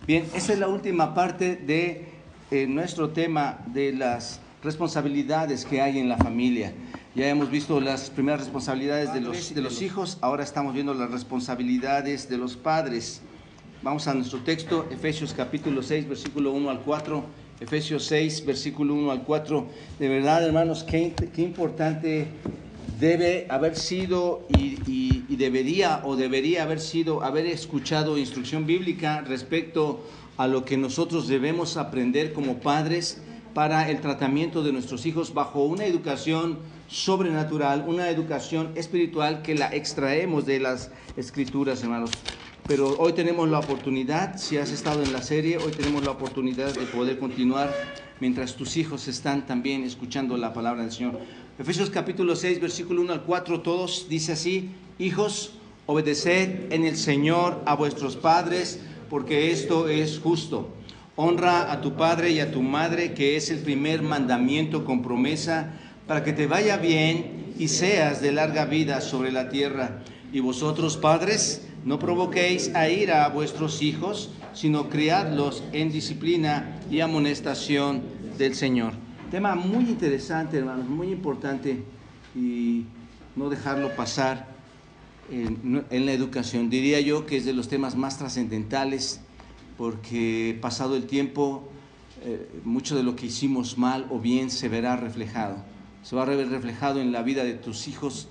Bien, esta es la última parte de nuestro tema de las responsabilidades que hay en la familia. Ya hemos visto las primeras responsabilidades de los hijos, ahora estamos viendo las responsabilidades de los padres. Vamos a nuestro texto, Efesios capítulo 6, versículo 1 al 4. Efesios 6, versículo 1 al 4. De verdad, hermanos, qué importante debe haber sido y debería haber escuchado instrucción bíblica respecto a lo que nosotros debemos aprender como padres para el tratamiento de nuestros hijos bajo una educación sobrenatural, una educación espiritual que la extraemos de las Escrituras, hermanos. Pero hoy tenemos la oportunidad, si has estado en la serie, hoy tenemos la oportunidad de poder continuar mientras tus hijos están también escuchando la palabra del Señor. Efesios capítulo 6, versículo 1 al 4, todos dice así: hijos, obedeced en el Señor a vuestros padres, porque esto es justo. Honra a tu padre y a tu madre, que es el primer mandamiento con promesa, para que te vaya bien y seas de larga vida sobre la tierra. Y vosotros, padres, no provoquéis a ira a vuestros hijos, sino criadlos en disciplina y amonestación del Señor. Tema muy interesante, hermanos, muy importante, y no dejarlo pasar en la educación. Diría yo que es de los temas más trascendentales, porque pasado el tiempo, mucho de lo que hicimos mal o bien se verá reflejado. Se va a ver reflejado en la vida de tus hijos,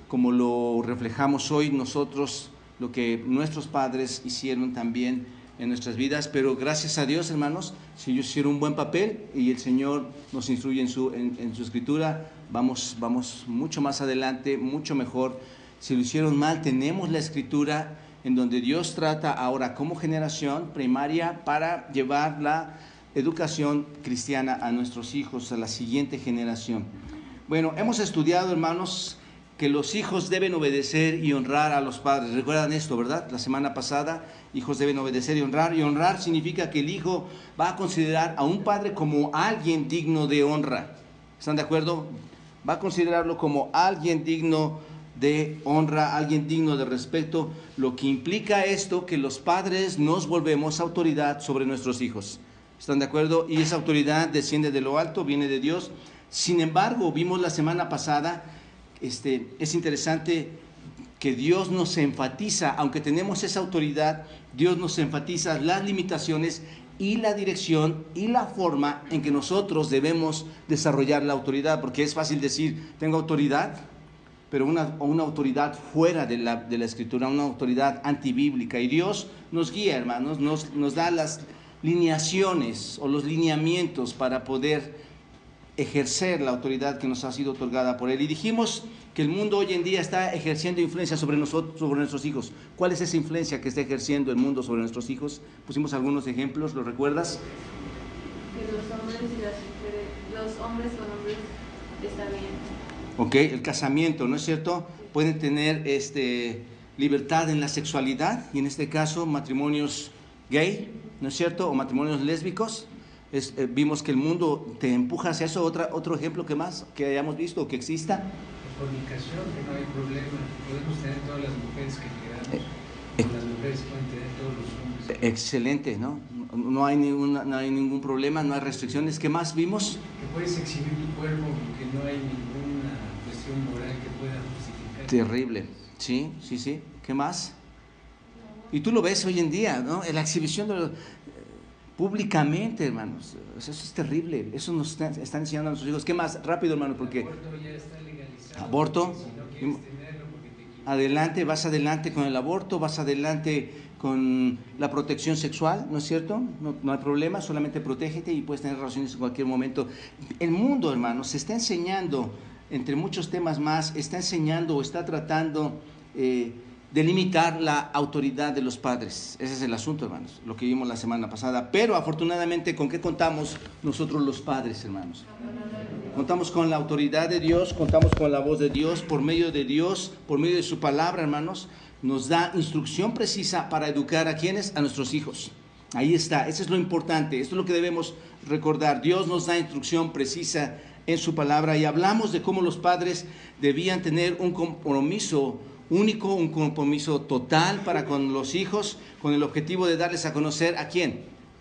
como lo reflejamos hoy nosotros, lo que nuestros padres hicieron también en nuestras vidas. Pero gracias a Dios, hermanos, si ellos hicieron un buen papel y el Señor nos instruye en su Escritura, vamos mucho más adelante, mucho mejor. Si lo hicieron mal, tenemos la Escritura en donde Dios trata ahora como generación primaria para llevar la educación cristiana a nuestros hijos, a la siguiente generación. Bueno, hemos estudiado, hermanos, que los hijos deben obedecer y honrar a los padres. ¿Recuerdan esto, verdad? La semana pasada, hijos deben obedecer y honrar. Y honrar significa que el hijo va a considerar a un padre como alguien digno de honra. ¿Están de acuerdo? Va a considerarlo como alguien digno de honra, alguien digno de respeto, lo que implica esto, que los padres nos volvemos autoridad sobre nuestros hijos. ¿Están de acuerdo? Y esa autoridad desciende de lo alto, viene de Dios. Sin embargo, vimos la semana pasada, es interesante que Dios nos enfatiza, aunque tenemos esa autoridad, Dios nos enfatiza las limitaciones y la dirección y la forma en que nosotros debemos desarrollar la autoridad, porque es fácil decir, tengo autoridad, pero una autoridad fuera de la Escritura, una autoridad antibíblica. Y Dios nos guía, hermanos, nos da las lineaciones o los lineamientos para poder ejercer la autoridad que nos ha sido otorgada por Él. Y dijimos que el mundo hoy en día está ejerciendo influencia sobre nosotros, sobre nuestros hijos. ¿Cuál es esa influencia que está ejerciendo el mundo sobre nuestros hijos? Pusimos algunos ejemplos, ¿lo recuerdas? Que los hombres y las mujeres, los hombres con hombres está bien. Ok, el casamiento, ¿no es cierto? Pueden tener libertad en la sexualidad, y en este caso matrimonios gay, ¿no es cierto? O matrimonios lésbicos. Vimos que el mundo te empuja hacia eso. Otro ejemplo que hayamos visto o que exista. La fornicación, que no hay problema, podemos tener todas las mujeres que queramos, las mujeres pueden tener todos los hombres. Excelente, ¿no? No hay ningún problema, no hay restricciones. ¿Qué más vimos? Que puedes exhibir tu cuerpo, que no hay ninguna cuestión moral que pueda justificar. Terrible, sí. ¿Qué más? Y tú lo ves hoy en día, ¿no? En la exhibición de públicamente, hermanos. Eso es terrible. Eso nos está enseñando a nuestros hijos. ¿Qué más? Rápido, hermano, porque el aborto ya está legalizado. Aborto. Si no quieres tenerlo porque te equivocas. Adelante, vas adelante con el aborto, vas adelante con la protección sexual, ¿no es cierto? No hay problema, solamente protégete y puedes tener relaciones en cualquier momento. El mundo, hermanos, se está enseñando, entre muchos temas más, está enseñando o está tratando de limitar la autoridad de los padres. Ese es el asunto, hermanos, lo que vimos la semana pasada. Pero afortunadamente, ¿con qué contamos nosotros los padres, hermanos? Contamos con la autoridad de Dios, contamos con la voz de Dios, por medio de su palabra, hermanos, nos da instrucción precisa para educar a ¿quiénes? A nuestros hijos. Ahí está, eso es lo importante, esto es lo que debemos recordar. Dios nos da instrucción precisa en su palabra, y hablamos de cómo los padres debían tener un compromiso único, un compromiso total para con los hijos, con el objetivo de darles a conocer ¿a quién?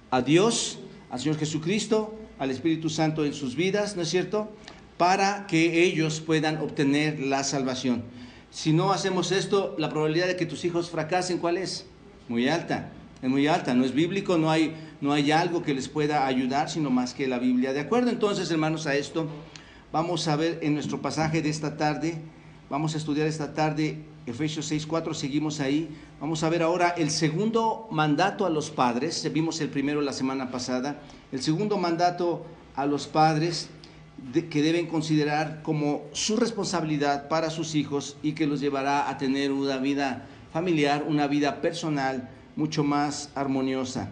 A Dios, al Señor Jesucristo, al Espíritu Santo en sus vidas, ¿no es cierto?, para que ellos puedan obtener la salvación. Si no hacemos esto, la probabilidad de que tus hijos fracasen, ¿cuál es? Muy alta, es muy alta. No es bíblico, no hay algo que les pueda ayudar, sino más que la Biblia. ¿De acuerdo? Entonces, hermanos, a esto vamos a ver en nuestro pasaje de esta tarde, vamos a estudiar esta tarde Efesios 6:4, seguimos ahí. Vamos a ver ahora el segundo mandato a los padres. Vimos el primero la semana pasada. El segundo mandato a los padres que deben considerar como su responsabilidad para sus hijos y que los llevará a tener una vida familiar, una vida personal mucho más armoniosa.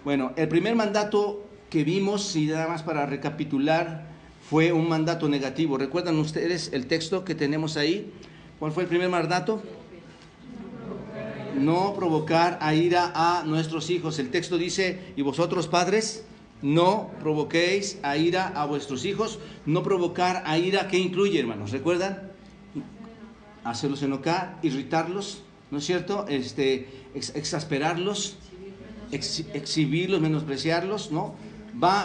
Bueno, el primer mandato que vimos, y nada más para recapitular, fue un mandato negativo. ¿Recuerdan ustedes el texto que tenemos ahí? ¿Cuál fue el primer mandato? No provocar a ira a nuestros hijos. El texto dice, y vosotros padres, no provoquéis a ira a vuestros hijos. No provocar a ira, ¿qué incluye, hermanos? ¿Recuerdan? Hacerlos enojar, irritarlos, ¿no es cierto? Exasperarlos, exhibirlos, menospreciarlos, ¿no?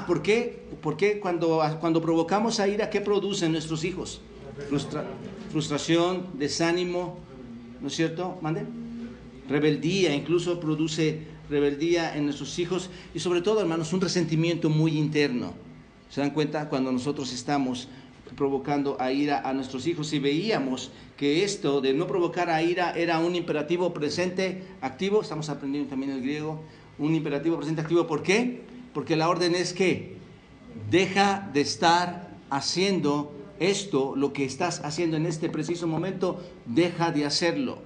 ¿Por qué? Porque cuando provocamos a ira, ¿qué producen nuestros hijos? Frustración, desánimo, ¿no es cierto? ¿Mande? Rebeldía, incluso produce rebeldía en nuestros hijos y sobre todo, hermanos, un resentimiento muy interno. ¿Se dan cuenta? Cuando nosotros estamos provocando a ira a nuestros hijos, y veíamos que esto de no provocar a ira era un imperativo presente activo. Estamos aprendiendo también el griego. Un imperativo presente activo, ¿por qué? Porque la orden es que deja de estar haciendo esto, lo que estás haciendo en este preciso momento, deja de hacerlo.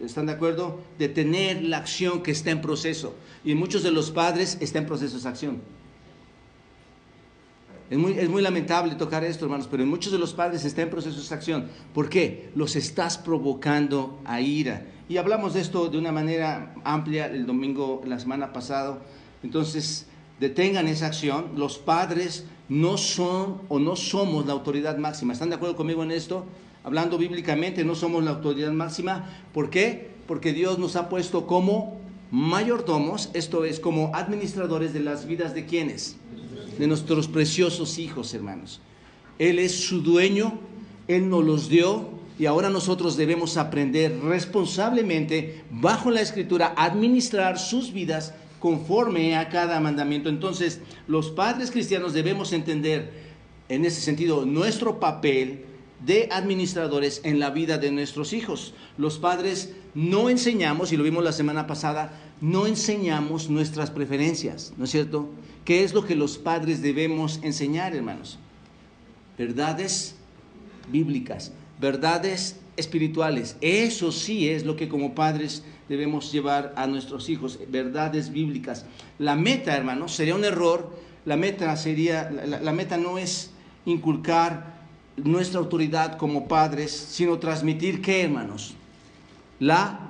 ¿Están de acuerdo? Detener la acción que está en proceso. Y muchos de los padres está en proceso esa acción. Es muy lamentable tocar esto, hermanos, pero en muchos de los padres está en proceso esa acción. ¿Por qué? Los estás provocando a ira. Y hablamos de esto de una manera amplia el domingo, la semana pasada. Entonces, detengan esa acción. Los padres no son o no somos la autoridad máxima. ¿Están de acuerdo conmigo en esto? Hablando bíblicamente, no somos la autoridad máxima. ¿Por qué? Porque Dios nos ha puesto como mayordomos, esto es, como administradores de las vidas de ¿quiénes? De nuestros preciosos hijos, hermanos. Él es su dueño, Él nos los dio, y ahora nosotros debemos aprender responsablemente, bajo la Escritura, a administrar sus vidas conforme a cada mandamiento. Entonces, los padres cristianos debemos entender, en ese sentido, nuestro papel de administradores en la vida de nuestros hijos. Los padres no enseñamos, y lo vimos la semana pasada, no enseñamos nuestras preferencias, ¿no es cierto? ¿Qué es lo que los padres debemos enseñar, hermanos? Verdades bíblicas, verdades espirituales. Eso sí es lo que como padres debemos llevar a nuestros hijos, verdades bíblicas. La meta, hermanos, sería un error. La meta no es inculcar nuestra autoridad como padres, sino transmitir, ¿qué, hermanos? La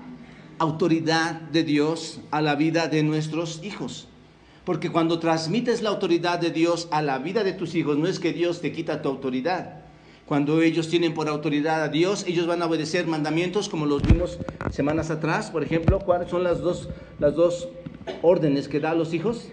autoridad de Dios a la vida de nuestros hijos. Porque cuando transmites la autoridad de Dios a la vida de tus hijos, no es que Dios te quita tu autoridad. Cuando ellos tienen por autoridad a Dios, ellos van a obedecer mandamientos, como los vimos semanas atrás. Por ejemplo, ¿cuáles son las dos órdenes que da a los hijos?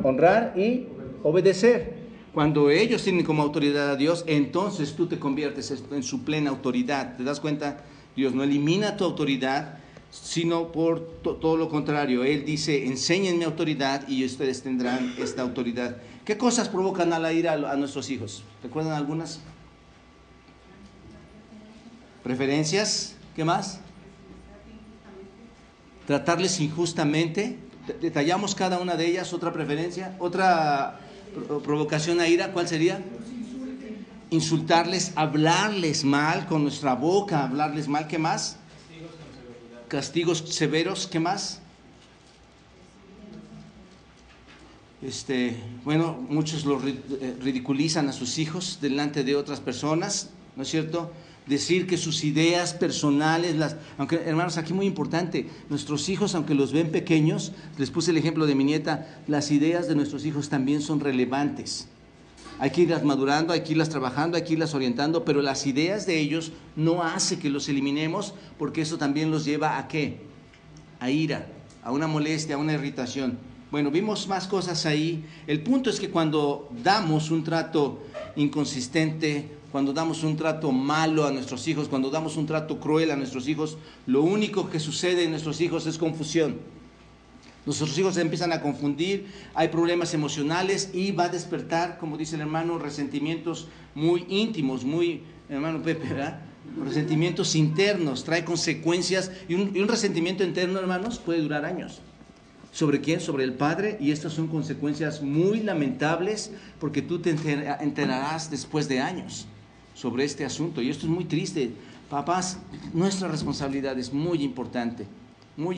Honrar y obedecer. Cuando ellos tienen como autoridad a Dios, entonces tú te conviertes en su plena autoridad. ¿Te das cuenta? Dios no elimina tu autoridad, sino por todo lo contrario. Él dice, enséñenme autoridad y ustedes tendrán esta autoridad. ¿Qué cosas provocan a la ira a nuestros hijos? ¿Recuerdan algunas? Preferencias. ¿Qué más? Tratarles injustamente. Detallamos cada una de ellas. Otra preferencia, otra provocación a ira, ¿cuál sería? Insultarles, hablarles mal con nuestra boca, hablarles mal. ¿Qué más? Castigos severos. ¿Qué más? Bueno, muchos lo ridiculizan a sus hijos delante de otras personas, ¿no es cierto? Decir que sus ideas personales, aunque, hermanos, aquí muy importante, nuestros hijos, aunque los ven pequeños, les puse el ejemplo de mi nieta, las ideas de nuestros hijos también son relevantes. Hay que irlas madurando, hay que irlas trabajando, hay que irlas orientando, pero las ideas de ellos no hace que los eliminemos, porque eso también los lleva ¿a qué? A ira, a una molestia, a una irritación. Bueno, vimos más cosas ahí. El punto es que cuando damos un trato inconsistente, cuando damos un trato malo a nuestros hijos, cuando damos un trato cruel a nuestros hijos, lo único que sucede en nuestros hijos es confusión. Nuestros hijos se empiezan a confundir, hay problemas emocionales y va a despertar, como dice el hermano, resentimientos muy íntimos, muy, hermano Pepe, ¿verdad? Resentimientos internos, trae consecuencias y un resentimiento interno, hermanos, puede durar años. ¿Sobre quién? Sobre el padre, y estas son consecuencias muy lamentables porque tú te enterarás después de años sobre este asunto, y esto es muy triste. Papás, nuestra responsabilidad es muy importante. Muy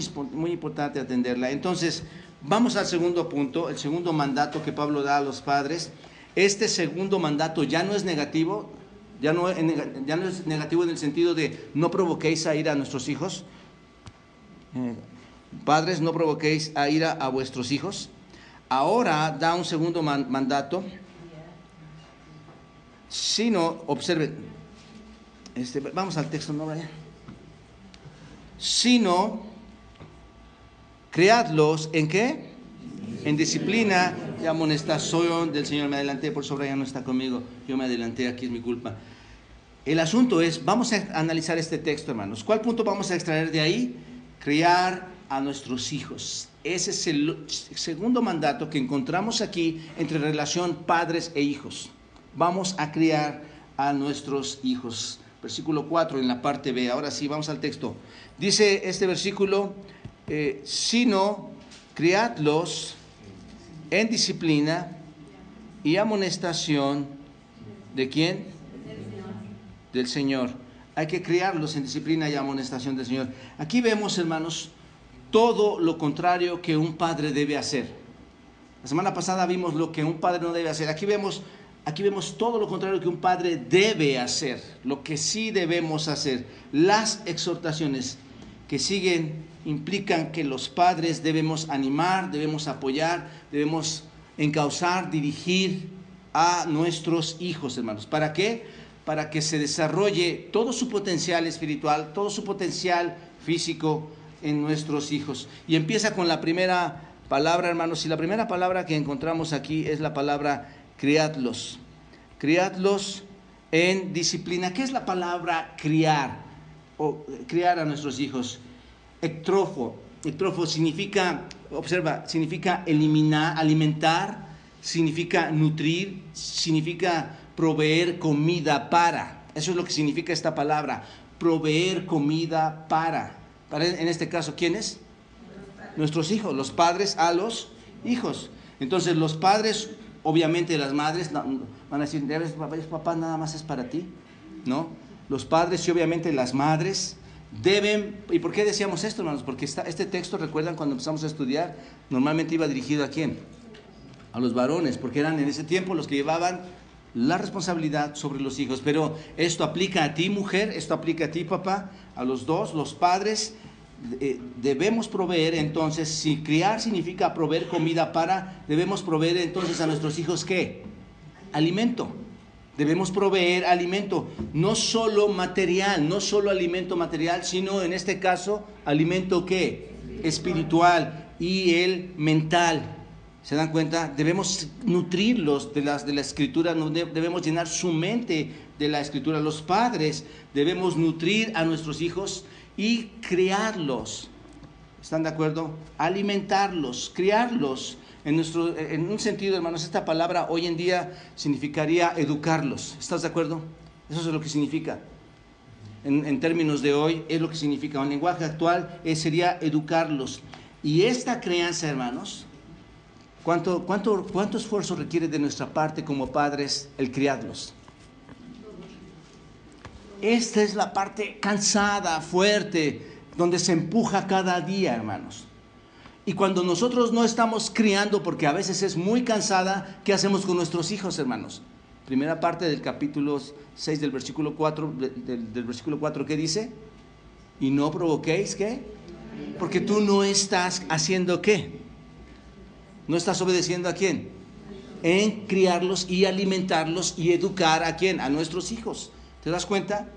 importante atenderla. Entonces, vamos al segundo punto, el segundo mandato que Pablo da a los padres. Este segundo mandato ya no es negativo, ya no es negativo en el sentido de no provoquéis a ira a nuestros hijos. Padres, no provoquéis a ira a vuestros hijos. Ahora da un segundo mandato, sino, observen, vamos al texto, ¿no, Brian? Sino, criadlos, ¿en qué? En disciplina y amonestación del Señor. Me adelanté, por sobre ya no está conmigo. Yo me adelanté, aquí es mi culpa. El asunto es, vamos a analizar este texto, hermanos. ¿Cuál punto vamos a extraer de ahí? Criar a nuestros hijos. Ese es el segundo mandato que encontramos aquí entre relación padres e hijos. Vamos a criar a nuestros hijos. Versículo 4 en la parte B. Ahora sí, vamos al texto. Dice este versículo, sino criadlos en disciplina y amonestación ¿de quién? Del Señor. Hay que criarlos en disciplina y amonestación del Señor. Aquí vemos, hermanos, todo lo contrario que un padre debe hacer. La semana pasada vimos lo que un padre no debe hacer. Aquí vemos todo lo contrario que un padre debe hacer, lo que sí debemos hacer. Las exhortaciones que siguen implican que los padres debemos animar, debemos apoyar, debemos encauzar, dirigir a nuestros hijos, hermanos. ¿Para qué? Para que se desarrolle todo su potencial espiritual, todo su potencial físico en nuestros hijos. Y empieza con la primera palabra, hermanos, y la primera palabra que encontramos aquí es la palabra criadlos. Criadlos en disciplina. ¿Qué es la palabra criar? O criar a nuestros hijos. Ectrofo significa, observa, significa eliminar, alimentar, significa nutrir, significa proveer comida para. Eso es lo que significa esta palabra, proveer comida para. En este caso, ¿quiénes? Nuestros hijos, los padres a los hijos. Entonces los padres, obviamente las madres van a decir, papá nada más es para ti, ¿no? Los padres y obviamente las madres deben. ¿Y por qué decíamos esto, hermanos? Porque este texto, recuerdan cuando empezamos a estudiar, normalmente iba dirigido ¿a quién? A los varones, porque eran en ese tiempo los que llevaban la responsabilidad sobre los hijos. Pero esto aplica a ti, mujer, esto aplica a ti, papá, a los dos, los padres. Debemos proveer, entonces, si criar significa proveer comida para, debemos proveer entonces a nuestros hijos, ¿qué? Alimento. Debemos proveer alimento, no solo material, no solo alimento material, sino en este caso, alimento ¿qué? Espiritual y el mental. ¿Se dan cuenta? Debemos nutrirlos de la Escritura, debemos llenar su mente de la Escritura. Los padres debemos nutrir a nuestros hijos y criarlos. ¿Están de acuerdo? Alimentarlos, criarlos. En un sentido, hermanos, esta palabra hoy en día significaría educarlos. ¿Estás de acuerdo? Eso es lo que significa. En términos de hoy, es lo que significa. En lenguaje actual sería educarlos. Y esta crianza, hermanos, ¿cuánto esfuerzo requiere de nuestra parte como padres el criarlos? Esta es la parte cansada, fuerte, donde se empuja cada día, hermanos. Y cuando nosotros no estamos criando, porque a veces es muy cansada, ¿qué hacemos con nuestros hijos, hermanos? Primera parte del capítulo 6 del versículo 4, del versículo 4, ¿qué dice? Y no provoquéis, ¿qué? Porque tú no estás haciendo, ¿qué? ¿No estás obedeciendo a quién? en criarlos y alimentarlos y educar ¿a quién? A nuestros hijos. ¿Te das cuenta?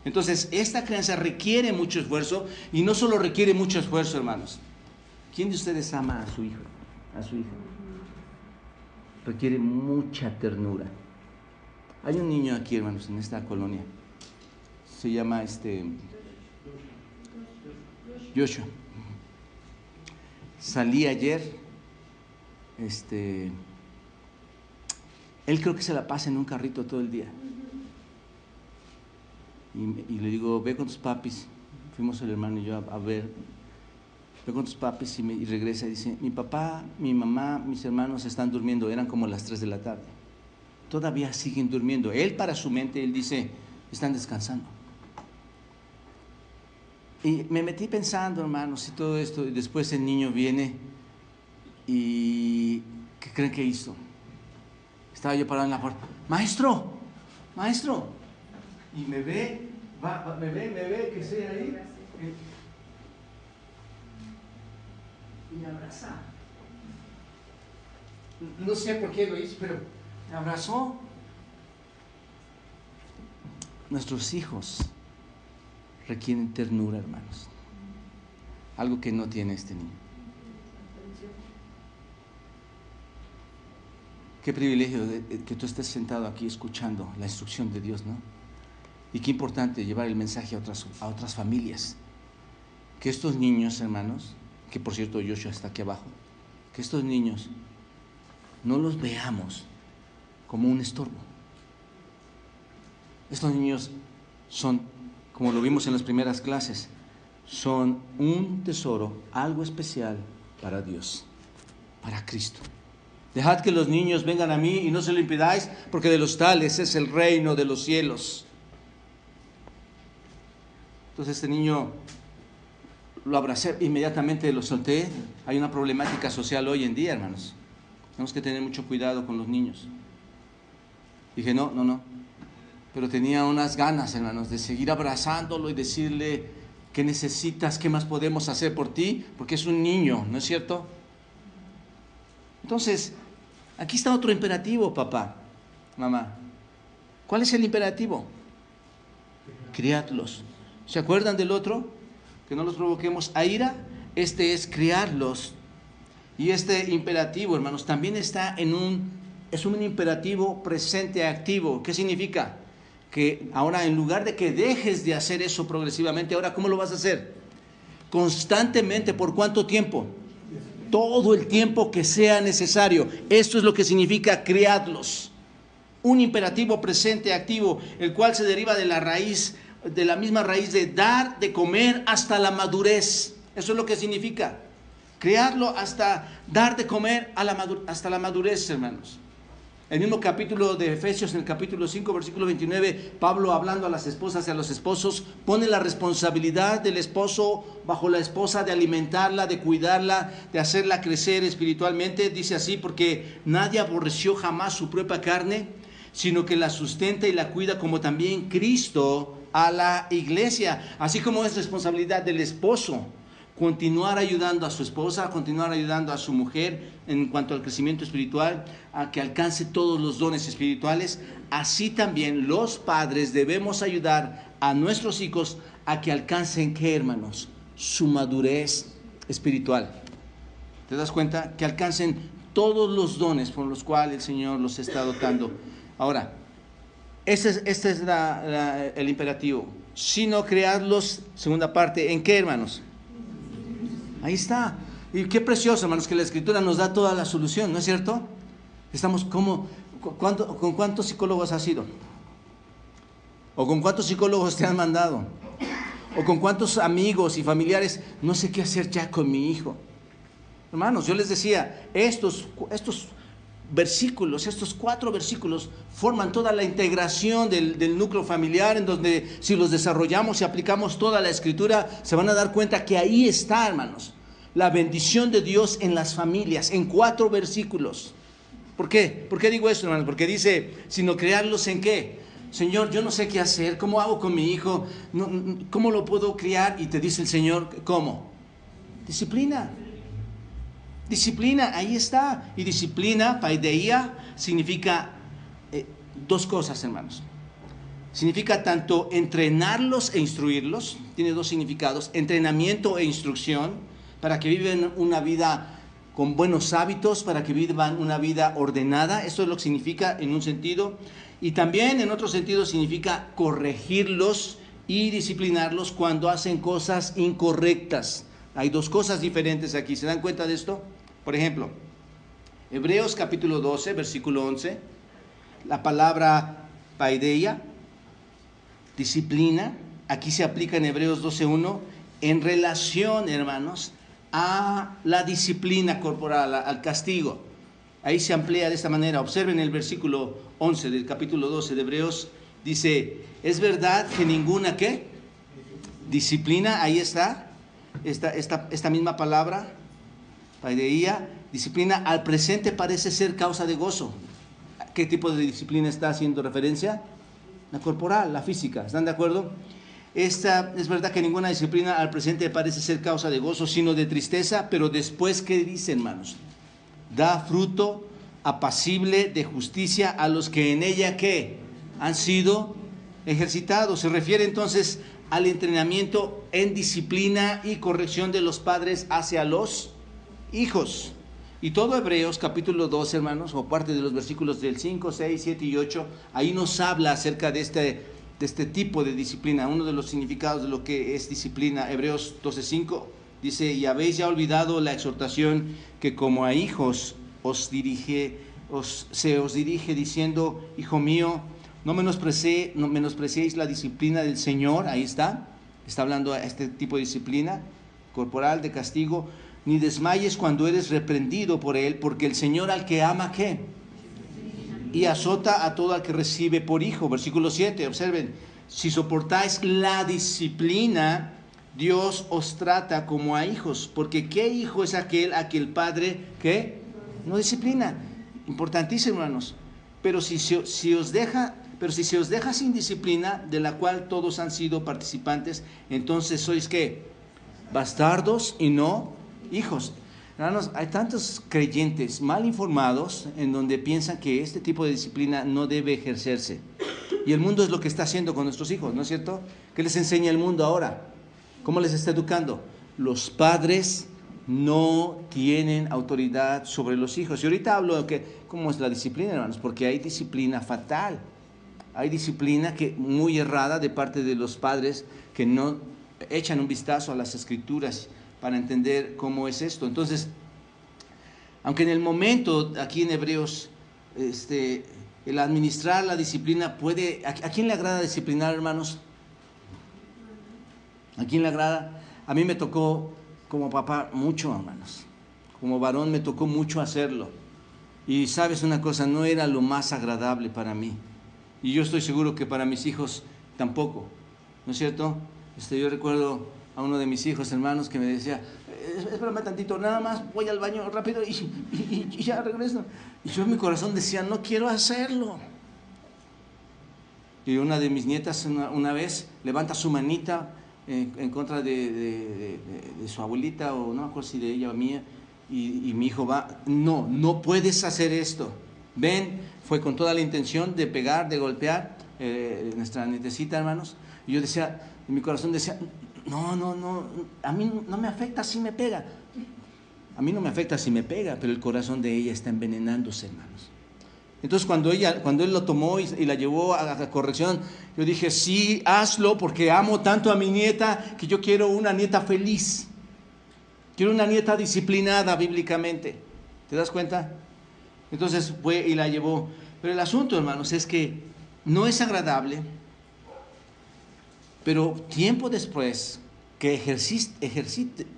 Entonces, esta crianza requiere mucho esfuerzo, y no solo requiere mucho esfuerzo, hermanos. ¿Quién de ustedes ama a su hijo, a su hija? Requiere mucha ternura. Hay un niño aquí, hermanos, en esta colonia. Se llama Joshua. Salí ayer. Él creo que se la pasa en un carrito todo el día. Y le digo, ve con tus papis. Fuimos el hermano y yo a ver. Ve con tus papis y regresa y dice, mi papá, mi mamá, mis hermanos están durmiendo. Eran como las 3 de la tarde. Todavía siguen durmiendo. Él, para su mente, él dice, están descansando. Y me metí pensando, hermanos, y todo esto. Y después el niño viene y ¿qué creen que hizo? Estaba yo parado en la puerta. Maestro, maestro. Y me ve, me ve que estoy ahí. Y me abraza. No sé por qué lo hizo, pero me abrazó. Nuestros hijos requieren ternura, hermanos. Algo que no tiene este niño. Qué privilegio que tú estés sentado aquí escuchando la instrucción de Dios, ¿no? Y qué importante llevar el mensaje a otras familias. Que estos niños, hermanos, que por cierto Joshua está aquí abajo, que estos niños no los veamos como un estorbo. Estos niños son, como lo vimos en las primeras clases, son un tesoro, algo especial para Dios, para Cristo. Dejad que los niños vengan a mí y no se lo impidáis, porque de los tales es el reino de los cielos. Entonces este niño lo abracé, inmediatamente lo solté. Hay una problemática social hoy en día, hermanos. Tenemos que tener mucho cuidado con los niños. Dije, no. Pero tenía unas ganas, hermanos, de seguir abrazándolo y decirle, ¿qué necesitas? ¿Qué más podemos hacer por ti? Porque es un niño, ¿no es cierto? Entonces, aquí está otro imperativo, papá, mamá. ¿Cuál es el imperativo? Criadlos. ¿Se acuerdan del otro? Que no los provoquemos a ira. Este es criarlos. Y este imperativo, hermanos, también está es un imperativo presente activo. ¿Qué significa? Que ahora, en lugar de que dejes de hacer eso progresivamente, ahora ¿cómo lo vas a hacer? Constantemente. ¿Por cuánto tiempo? Todo el tiempo que sea necesario. Esto es lo que significa criadlos. Un imperativo presente activo, el cual se deriva de la misma raíz de dar de comer hasta la madurez. Eso es lo que significa. Criarlo hasta dar de comer hasta la madurez, hermanos. El mismo capítulo de Efesios, en el capítulo 5, versículo 29, Pablo, hablando a las esposas y a los esposos, pone la responsabilidad del esposo bajo la esposa de alimentarla, de cuidarla, de hacerla crecer espiritualmente. Dice así, porque nadie aborreció jamás su propia carne, sino que la sustenta y la cuida, como también Cristo a la iglesia. Así como es responsabilidad del esposo continuar ayudando a su esposa, continuar ayudando a su mujer en cuanto al crecimiento espiritual, a que alcance todos los dones espirituales, así también los padres debemos ayudar a nuestros hijos a que alcancen, ¿qué, hermanos? Su madurez espiritual. ¿Te das cuenta? Que alcancen todos los dones por los cuales el Señor los está dotando. Ahora, este es el imperativo. Sino crearlos, segunda parte, ¿en qué, hermanos? Ahí está. Y qué precioso, hermanos, que la Escritura nos da toda la solución, ¿no es cierto? Estamos ¿con cuántos psicólogos has ido? ¿O con cuántos psicólogos te han mandado? ¿O con cuántos amigos y familiares? No sé qué hacer ya con mi hijo. Hermanos, yo les decía, estos versículos, estos 4 versículos forman toda la integración del núcleo familiar, en donde si los desarrollamos y aplicamos toda la Escritura, se van a dar cuenta que ahí está, hermanos, la bendición de Dios en las familias, en 4 versículos. ¿Por qué? ¿Por qué digo esto, hermanos? Porque dice, sino crearlos ¿en qué? Señor, yo no sé qué hacer, ¿cómo hago con mi hijo? ¿Cómo lo puedo criar? Y te dice el Señor, ¿cómo? Disciplina. Disciplina, ahí está. Y disciplina, paideia, significa dos cosas, hermanos. Significa tanto entrenarlos e instruirlos, tiene dos significados, entrenamiento e instrucción, para que vivan una vida con buenos hábitos, para que vivan una vida ordenada. Eso es lo que significa en un sentido. Y también en otro sentido significa corregirlos y disciplinarlos cuando hacen cosas incorrectas. Hay dos cosas diferentes aquí. ¿Se dan cuenta de esto? Por ejemplo, Hebreos capítulo 12, versículo 11, la palabra paideia, disciplina, aquí se aplica en Hebreos 12:1 en relación, hermanos, a la disciplina corporal, al castigo. Ahí se amplía de esta manera. Observen el versículo 11 del capítulo 12 de Hebreos. Dice, es verdad que ninguna, ¿qué? Disciplina, ahí está, esta misma palabra, paideia, disciplina, al presente parece ser causa de gozo. ¿Qué tipo de disciplina está haciendo referencia? La corporal, la física, ¿están de acuerdo? Es verdad que ninguna disciplina al presente parece ser causa de gozo, sino de tristeza, pero después, ¿qué dice, hermanos? Da fruto apacible de justicia a los que en ella, ¿qué? Han sido ejercitados. Se refiere entonces al entrenamiento en disciplina y corrección de los padres hacia los hijos. Y todo Hebreos capítulo 12, hermanos, o parte de los versículos del 5, 6, 7 y 8, ahí nos habla acerca de este tipo de disciplina. Uno de los significados de lo que es disciplina, Hebreos 12:5, dice, y habéis ya olvidado la exhortación que como a hijos se os dirige diciendo, hijo mío, no menospreciéis la disciplina del Señor. Ahí está hablando a este tipo de disciplina corporal de castigo, ni desmayes cuando eres reprendido por él, porque el Señor al que ama, ¿qué? Y azota a todo al que recibe por hijo. Versículo 7, observen, si soportáis la disciplina, Dios os trata como a hijos, porque ¿qué hijo es aquel a que el padre, qué? No disciplina. Importantísimo, hermanos. Pero si se os deja sin disciplina, de la cual todos han sido participantes, entonces sois, ¿qué? Bastardos y no hijos. Hermanos, hay tantos creyentes mal informados en donde piensan que este tipo de disciplina no debe ejercerse. Y el mundo es lo que está haciendo con nuestros hijos, ¿no es cierto? ¿Qué les enseña el mundo ahora? ¿Cómo les está educando? Los padres no tienen autoridad sobre los hijos. Y ahorita hablo de cómo es la disciplina, hermanos, porque hay disciplina fatal. Hay disciplina muy errada de parte de los padres que no echan un vistazo a las escrituras para entender cómo es esto. Entonces, aunque en el momento, aquí en Hebreos, el administrar la disciplina puede... ¿A quién le agrada disciplinar, hermanos? ¿A quién le agrada? A mí me tocó como papá mucho, hermanos. Como varón me tocó mucho hacerlo. Y sabes una cosa, no era lo más agradable para mí. Y yo estoy seguro que para mis hijos tampoco. ¿No es cierto? Yo recuerdo a uno de mis hijos, hermanos, que me decía, espérame tantito, nada más voy al baño rápido y ya regreso. Y yo en mi corazón decía, no quiero hacerlo. Y una de mis nietas una vez levanta su manita en contra de su abuelita, o no me acuerdo si de ella o mía, y mi hijo va, no puedes hacer esto. Ven, fue con toda la intención de pegar, de golpear nuestra nietecita, hermanos. Y yo decía, en mi corazón decía, no, a mí no me afecta si me pega. A mí no me afecta si me pega, pero el corazón de ella está envenenándose, hermanos. Entonces cuando él lo tomó y la llevó a la corrección, yo dije, sí, hazlo, porque amo tanto a mi nieta que yo quiero una nieta feliz. Quiero una nieta disciplinada bíblicamente. ¿Te das cuenta? Entonces fue y la llevó. Pero el asunto, hermanos, es que no es agradable. Pero tiempo después que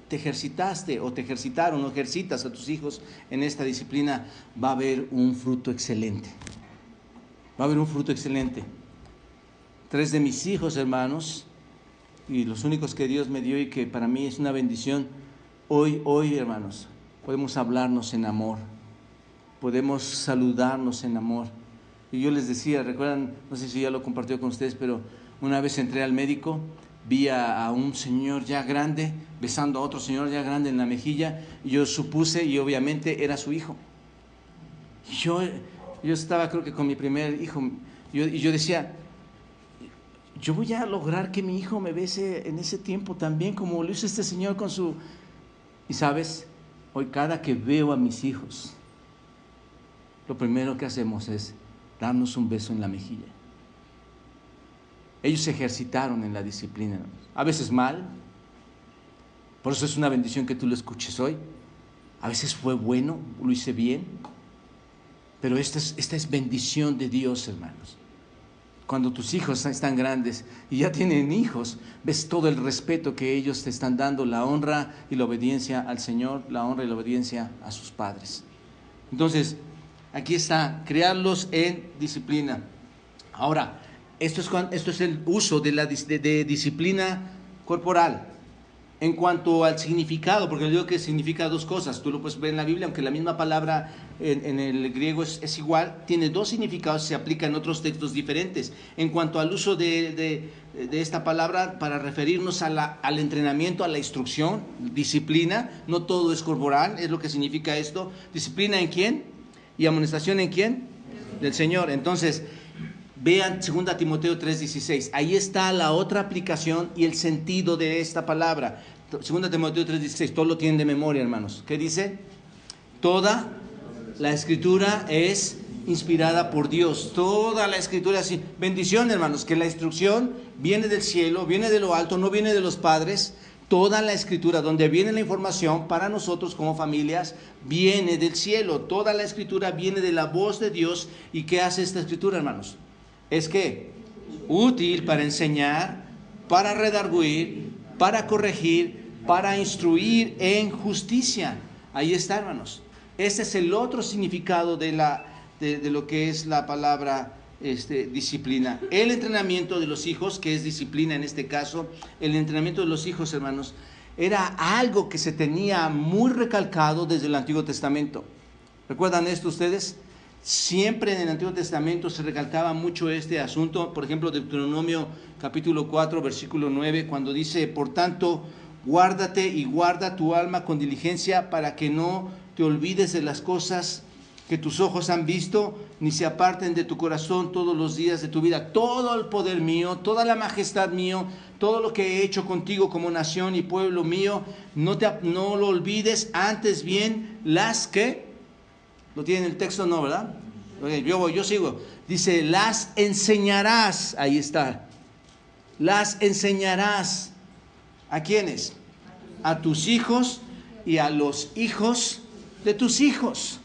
te ejercitaste o te ejercitaron o ejercitas a tus hijos en esta disciplina, va a haber un fruto excelente. Va a haber un fruto excelente. 3 de mis hijos, hermanos, y los únicos que Dios me dio y que para mí es una bendición, hoy, hermanos, podemos hablarnos en amor. Podemos saludarnos en amor. Y yo les decía, recuerdan, no sé si ya lo compartió con ustedes, pero una vez entré al médico vi a un señor ya grande besando a otro señor ya grande en la mejilla, y yo supuse, y obviamente era su hijo. Yo estaba, creo que con mi primer hijo, y yo decía, yo voy a lograr que mi hijo me bese en ese tiempo también, como lo hizo este señor con su... Y sabes, hoy cada que veo a mis hijos, lo primero que hacemos es darnos un beso en la mejilla. Ellos se ejercitaron en la disciplina, a veces mal, por eso es una bendición que tú lo escuches hoy. A veces fue bueno, lo hice bien, pero esta es bendición de Dios, hermanos. Cuando tus hijos están grandes y ya tienen hijos, ves todo el respeto que ellos te están dando, la honra y la obediencia al Señor, la honra y la obediencia a sus padres. Entonces, aquí está, criarlos en disciplina. Ahora, esto es el uso de disciplina corporal. En cuanto al significado, porque yo digo que significa dos cosas, tú lo puedes ver en la Biblia, aunque la misma palabra en el griego es igual, tiene dos significados, se aplica en otros textos diferentes. En cuanto al uso de esta palabra para referirnos al entrenamiento, a la instrucción, disciplina, no todo es corporal, es lo que significa esto. ¿Disciplina en quién? ¿Y amonestación en quién? Del Señor. Entonces, vean 2 Timoteo 3:16, ahí está la otra aplicación y el sentido de esta palabra. 2 Timoteo 3:16, todo lo tienen de memoria, hermanos. ¿Qué dice? Toda la escritura es inspirada por Dios. Toda la escritura es bendición, hermanos, que la instrucción viene del cielo, viene de lo alto, no viene de los padres. Toda la escritura, donde viene la información para nosotros como familias, viene del cielo. Toda la escritura viene de la voz de Dios. ¿Y qué hace esta escritura, hermanos? Es que útil para enseñar, para redarguir, para corregir, para instruir en justicia. Ahí está, hermanos. Este es el otro significado de lo que es la palabra disciplina. El entrenamiento de los hijos, que es disciplina en este caso, el entrenamiento de los hijos, hermanos, era algo que se tenía muy recalcado desde el Antiguo Testamento. ¿Recuerdan esto ustedes? Siempre en el Antiguo Testamento se recalcaba mucho este asunto. Por ejemplo, Deuteronomio capítulo 4, versículo 9, cuando dice, por tanto, guárdate y guarda tu alma con diligencia para que no te olvides de las cosas que tus ojos han visto, ni se aparten de tu corazón todos los días de tu vida. Todo el poder mío, toda la majestad mío, todo lo que he hecho contigo como nación y pueblo mío, no lo olvides, antes bien las que... ¿Lo tienen el texto? No, ¿verdad? Yo sigo. Dice, las enseñarás. Ahí está. Las enseñarás. ¿A quiénes? A tus hijos y a los hijos de tus hijos.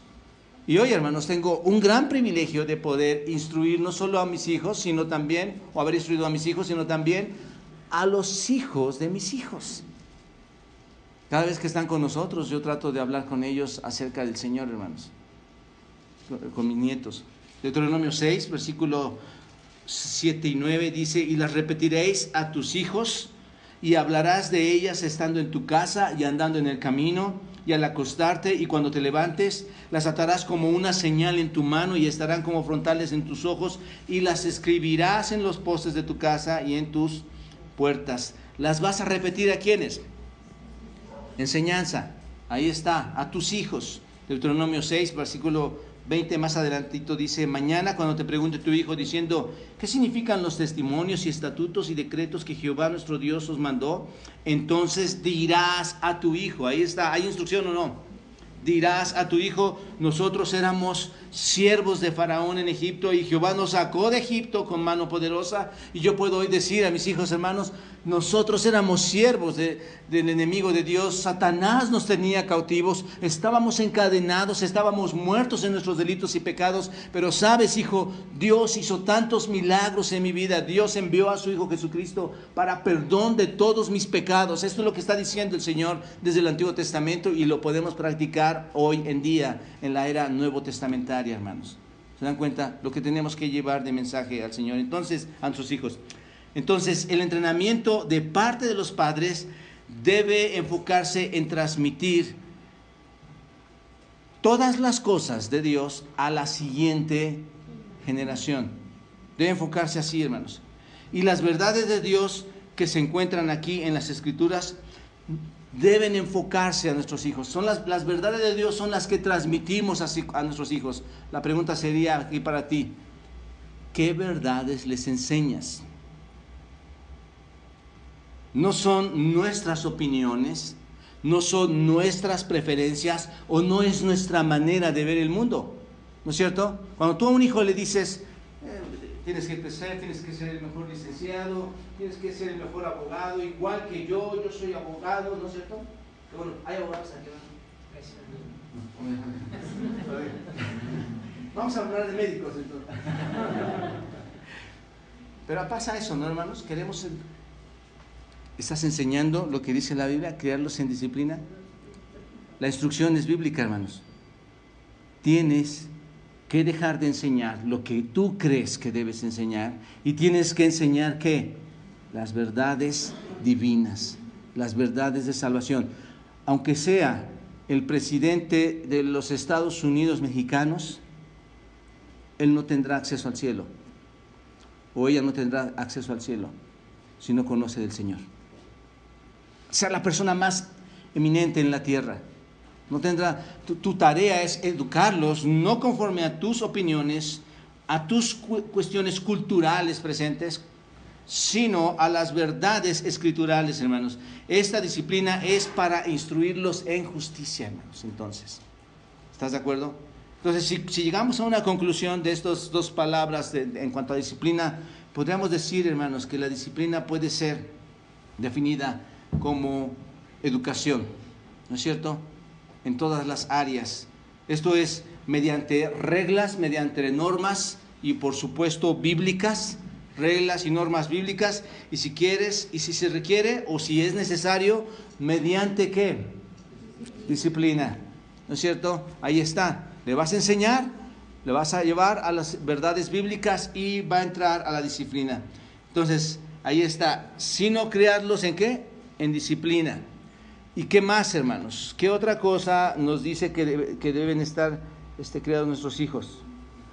Y hoy, hermanos, tengo un gran privilegio de poder instruir no solo a mis hijos, sino también, o haber instruido a mis hijos, sino también a los hijos de mis hijos. Cada vez que están con nosotros, yo trato de hablar con ellos acerca del Señor, hermanos. Con mis nietos. Deuteronomio 6, versículo 7 y 9 dice, y las repetiréis a tus hijos y hablarás de ellas estando en tu casa y andando en el camino y al acostarte y cuando te levantes, las atarás como una señal en tu mano y estarán como frontales en tus ojos y las escribirás en los postes de tu casa y en tus puertas. ¿Las vas a repetir a quiénes? Enseñanza, ahí está, a tus hijos. Deuteronomio 6, versículo 20 más adelantito dice, mañana cuando te pregunte tu hijo diciendo, ¿qué significan los testimonios y estatutos y decretos que Jehová nuestro Dios os mandó? Entonces dirás a tu hijo, ahí está, ¿hay instrucción o no? Dirás a tu hijo, nosotros éramos siervos de Faraón en Egipto y Jehová nos sacó de Egipto con mano poderosa. Y yo puedo hoy decir a mis hijos, hermanos, nosotros éramos siervos del enemigo de Dios. Satanás nos tenía cautivos, estábamos encadenados, estábamos muertos en nuestros delitos y pecados. Pero sabes, hijo, Dios hizo tantos milagros en mi vida. Dios envió a su Hijo Jesucristo para perdón de todos mis pecados. Esto es lo que está diciendo el Señor desde el Antiguo Testamento y lo podemos practicar hoy en día en la era nuevo testamentaria, hermanos. ¿Se dan cuenta? Lo que tenemos que llevar de mensaje al Señor, entonces, a nuestros hijos. Entonces, el entrenamiento de parte de los padres debe enfocarse en transmitir todas las cosas de Dios a la siguiente generación. Debe enfocarse así, hermanos. Y las verdades de Dios que se encuentran aquí en las Escrituras deben enfocarse a nuestros hijos. Son las verdades de Dios son las que transmitimos a nuestros hijos. La pregunta sería aquí para ti: ¿qué verdades les enseñas? No son nuestras opiniones, no son nuestras preferencias o no es nuestra manera de ver el mundo, ¿no es cierto? Cuando tú a un hijo le dices, tienes que crecer, tienes que ser el mejor licenciado, tienes que ser el mejor abogado, igual que yo soy abogado, ¿no es cierto? Que bueno, hay abogados aquí, ¿no? Vamos a hablar de médicos entonces. Pero pasa eso, ¿no, hermanos? ¿Estás enseñando lo que dice la Biblia? ¿Criarlos en disciplina? La instrucción es bíblica, hermanos. Tienes que dejar de enseñar lo que tú crees que debes enseñar y tienes que enseñar ¿qué? Las verdades divinas, las verdades de salvación. Aunque sea el presidente de los Estados Unidos mexicanos, él no tendrá acceso al cielo, o ella no tendrá acceso al cielo si no conoce del Señor. Sea la persona más eminente en la tierra, no tendrá, tu tarea es educarlos no conforme a tus opiniones, a tus cuestiones culturales presentes, sino a las verdades escriturales, hermanos. Esta disciplina es para instruirlos en justicia, hermanos. Entonces, ¿estás de acuerdo? Entonces, si llegamos a una conclusión de estas dos palabras en cuanto a disciplina, podríamos decir, hermanos, que la disciplina puede ser definida como educación, ¿no es cierto? En todas las áreas. Esto es mediante reglas, mediante normas y por supuesto bíblicas, reglas y normas bíblicas, y si quieres, y si se requiere, o si es necesario, mediante ¿qué? Disciplina, ¿no es cierto? Ahí está. Le vas a enseñar, le vas a llevar a las verdades bíblicas y va a entrar a la disciplina. Entonces, ahí está. Sino criarlos ¿en qué? En disciplina. ¿Y qué más, hermanos? ¿Qué otra cosa nos dice que deben estar criados nuestros hijos?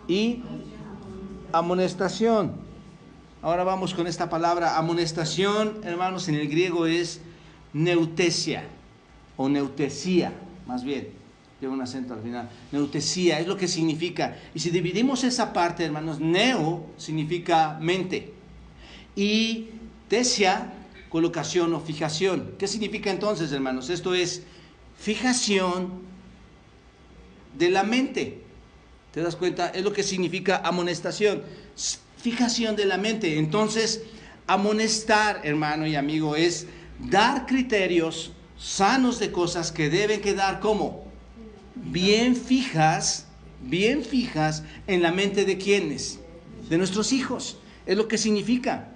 Y amonestación. Ahora vamos con esta palabra. Amonestación, hermanos, en el griego es neutesia, o neutesía, más bien. Lleva un acento al final. Neutesía es lo que significa. Y si dividimos esa parte, hermanos, neo significa mente. Y tesia, colocación o fijación. ¿Qué significa entonces, hermanos? Esto es fijación de la mente. ¿Te das cuenta? Es lo que significa amonestación. Fijación de la mente. Entonces, amonestar, hermano y amigo, es dar criterios sanos de cosas que deben quedar como bien fijas en la mente de ¿quiénes? De nuestros hijos. Es lo que significa.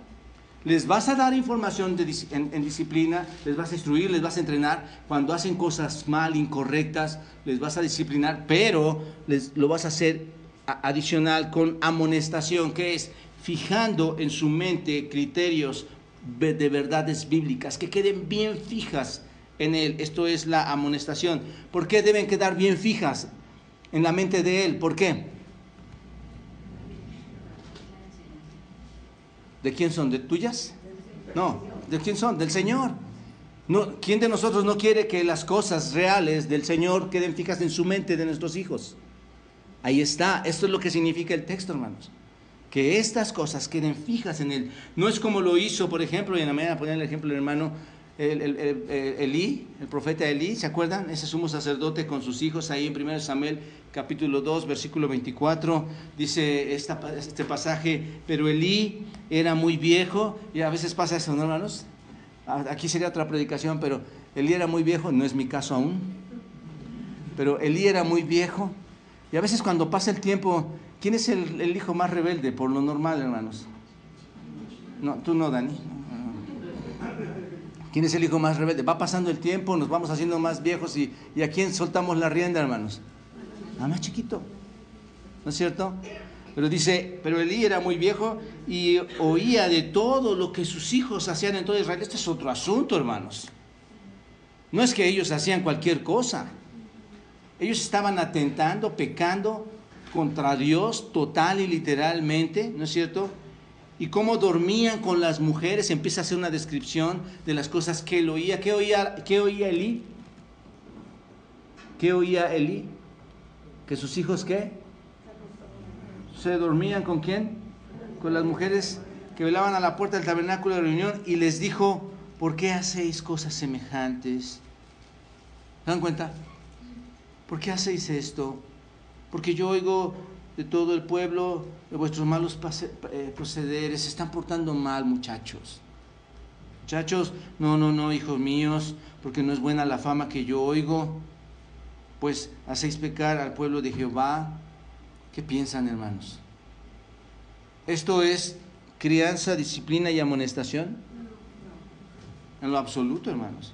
Les vas a dar información en disciplina, les vas a instruir, les vas a entrenar. Cuando hacen cosas mal, incorrectas, les vas a disciplinar, pero lo vas a hacer adicional con amonestación, que es fijando en su mente criterios de verdades bíblicas, que queden bien fijas en él. Esto es la amonestación. ¿Por qué deben quedar bien fijas en la mente de él? ¿Por qué? ¿De quién son? ¿De tuyas? No. ¿De quién son? Del Señor. No, ¿quién de nosotros no quiere que las cosas reales del Señor queden fijas en su mente de nuestros hijos? Ahí está. Esto es lo que significa el texto, hermanos. Que estas cosas queden fijas en él. No es como lo hizo, por ejemplo, y en la mañana poner el ejemplo del hermano Elí, el profeta Elí, ¿se acuerdan? Ese sumo sacerdote con sus hijos ahí en 1 Samuel capítulo 2, versículo 24, dice este pasaje, pero Elí era muy viejo, y a veces pasa eso, ¿no, hermanos? Aquí sería otra predicación, pero Elí era muy viejo, no es mi caso aún, pero Elí era muy viejo, y a veces cuando pasa el tiempo, ¿quién es el hijo más rebelde por lo normal, hermanos? No, tú no, Dani. ¿Quién es el hijo más rebelde? Va pasando el tiempo, nos vamos haciendo más viejos y ¿a quién soltamos la rienda, hermanos? A más chiquito, ¿no es cierto? Pero dice, pero Elí era muy viejo y oía de todo lo que sus hijos hacían en todo Israel. Este es otro asunto, hermanos. No es que ellos hacían cualquier cosa. Ellos estaban atentando, pecando contra Dios total y literalmente, ¿no es cierto? y cómo dormían con las mujeres. Empieza a hacer una descripción de las cosas que él oía. ¿Qué oía Elí? ¿Qué oía Elí? ¿Que sus hijos qué? ¿Se dormían con quién? Con las mujeres que velaban a la puerta del tabernáculo de reunión, y les dijo: ¿por qué hacéis cosas semejantes? ¿Se dan cuenta? ¿Por qué hacéis esto? Porque yo oigo de todo el pueblo de vuestros malos procederes. Se están portando mal, muchachos. Muchachos, no, hijos míos, porque no es buena la fama que yo oigo. Pues hacéis pecar al pueblo de Jehová. ¿Qué piensan, hermanos? ¿Esto es crianza, disciplina y amonestación? En lo absoluto, hermanos.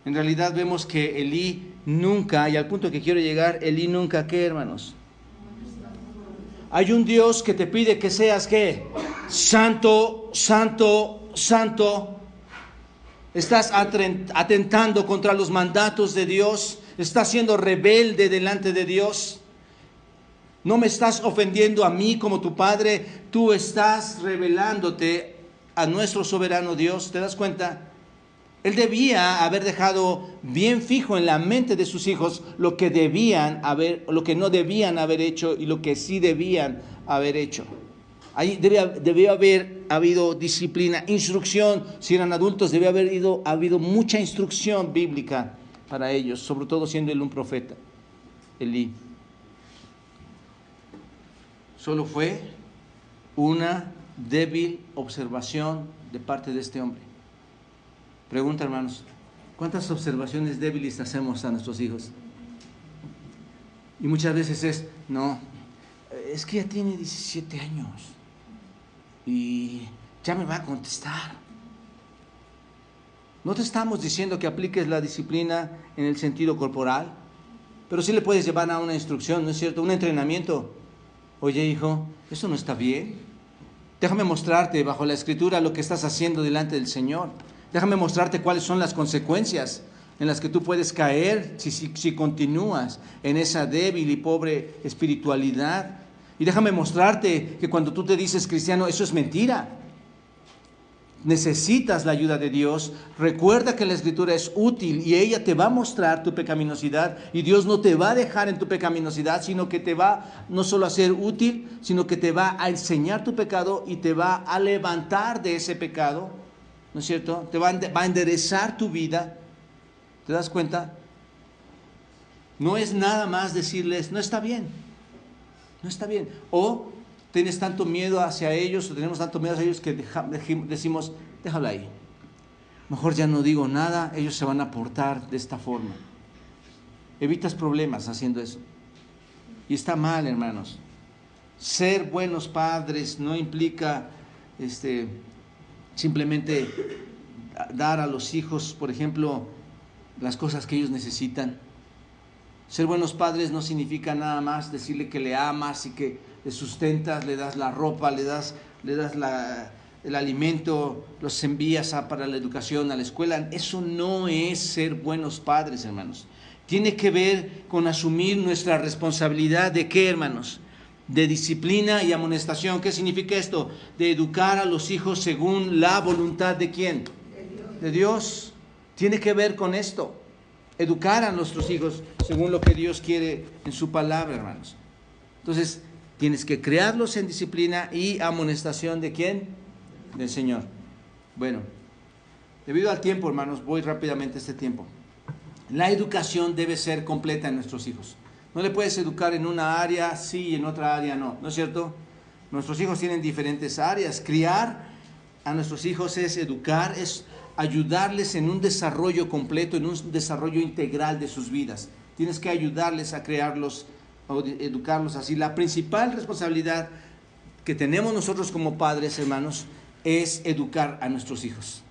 En realidad vemos que Elí nunca, y al punto que quiero llegar, Elí nunca, ¿qué, hermanos? Hay un Dios que te pide que seas, ¿qué? Santo, santo, santo. Estás atentando contra los mandatos de Dios. Estás siendo rebelde delante de Dios. No me estás ofendiendo a mí como tu padre. Tú estás rebelándote a nuestro soberano Dios. ¿Te das cuenta? Él debía haber dejado bien fijo en la mente de sus hijos lo que no debían haber hecho y lo que sí debían haber hecho. Ahí debió haber habido disciplina, instrucción. Si eran adultos, debió haber habido mucha instrucción bíblica para ellos, sobre todo siendo él un profeta, Elí. Solo fue una débil observación de parte de este hombre. Pregunta, hermanos, ¿cuántas observaciones débiles hacemos a nuestros hijos? Y muchas veces es que ya tiene 17 años y ya me va a contestar. No te estamos diciendo que apliques la disciplina en el sentido corporal, pero sí le puedes llevar a una instrucción, ¿no es cierto? Un entrenamiento. Oye, hijo, eso no está bien. Déjame mostrarte bajo la Escritura lo que estás haciendo delante del Señor. Déjame mostrarte cuáles son las consecuencias en las que tú puedes caer si continúas en esa débil y pobre espiritualidad. Y déjame mostrarte que cuando tú te dices cristiano, eso es mentira. Necesitas la ayuda de Dios. Recuerda que la Escritura es útil y ella te va a mostrar tu pecaminosidad, y Dios no te va a dejar en tu pecaminosidad, sino que te va no solo a ser útil, sino que te va a enseñar tu pecado y te va a levantar de ese pecado, ¿no es cierto? Te va a enderezar tu vida. ¿Te das cuenta? No es nada más decirles, no está bien, no está bien. O tienes tanto miedo hacia ellos, o tenemos tanto miedo hacia ellos que decimos, déjalo ahí. Mejor ya no digo nada, ellos se van a portar de esta forma. Evitas problemas haciendo eso. Y está mal, hermanos. Ser buenos padres no implica simplemente dar a los hijos, por ejemplo, las cosas que ellos necesitan. Ser buenos padres no significa nada más decirle que le amas y que le sustentas, le das la ropa, le das el alimento, los envías para la educación, a la escuela. Eso no es ser buenos padres, hermanos. Tiene que ver con asumir nuestra responsabilidad de ¿qué, hermanos? De disciplina y amonestación. ¿Qué significa esto? De educar a los hijos según la voluntad ¿de quién? De Dios. Tiene que ver con esto. Educar a nuestros hijos según lo que Dios quiere en su palabra, hermanos. Entonces, tienes que criarlos en disciplina y amonestación ¿de quién? Del Señor. Bueno, debido al tiempo, hermanos, voy rápidamente a este tiempo. La educación debe ser completa en nuestros hijos. No le puedes educar en una área sí y en otra área no, ¿no es cierto? Nuestros hijos tienen diferentes áreas. Criar a nuestros hijos es educar, es ayudarles en un desarrollo completo, en un desarrollo integral de sus vidas. Tienes que ayudarles a crearlos, o educarlos así. La principal responsabilidad que tenemos nosotros como padres, hermanos, es educar a nuestros hijos.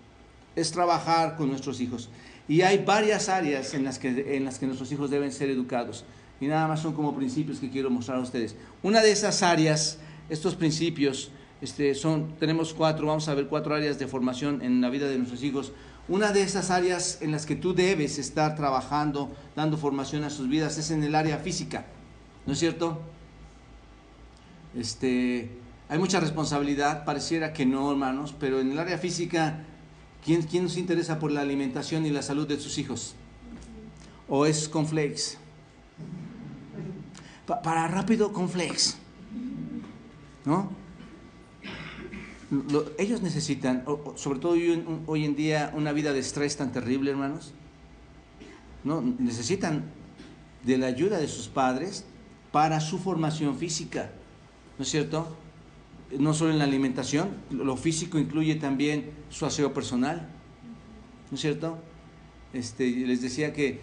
Es trabajar con nuestros hijos. Y hay varias áreas en las que nuestros hijos deben ser educados. Y nada más son como principios que quiero mostrar a ustedes. Una de esas áreas, estos principios, tenemos 4, vamos a ver 4 áreas de formación en la vida de nuestros hijos. Una de esas áreas en las que tú debes estar trabajando, dando formación a sus vidas, es en el área física, ¿no es cierto? Hay mucha responsabilidad, pareciera que no, hermanos, pero en el área física, ¿quién nos interesa por la alimentación y la salud de sus hijos? ¿O es cornflakes? Para rápido, cornflakes, ¿no? Ellos necesitan, sobre todo hoy en día, una vida de estrés tan terrible, hermanos, ¿no? Necesitan de la ayuda de sus padres para su formación física, ¿no es cierto? No solo en la alimentación, lo físico incluye también su aseo personal, ¿no es cierto? Les decía que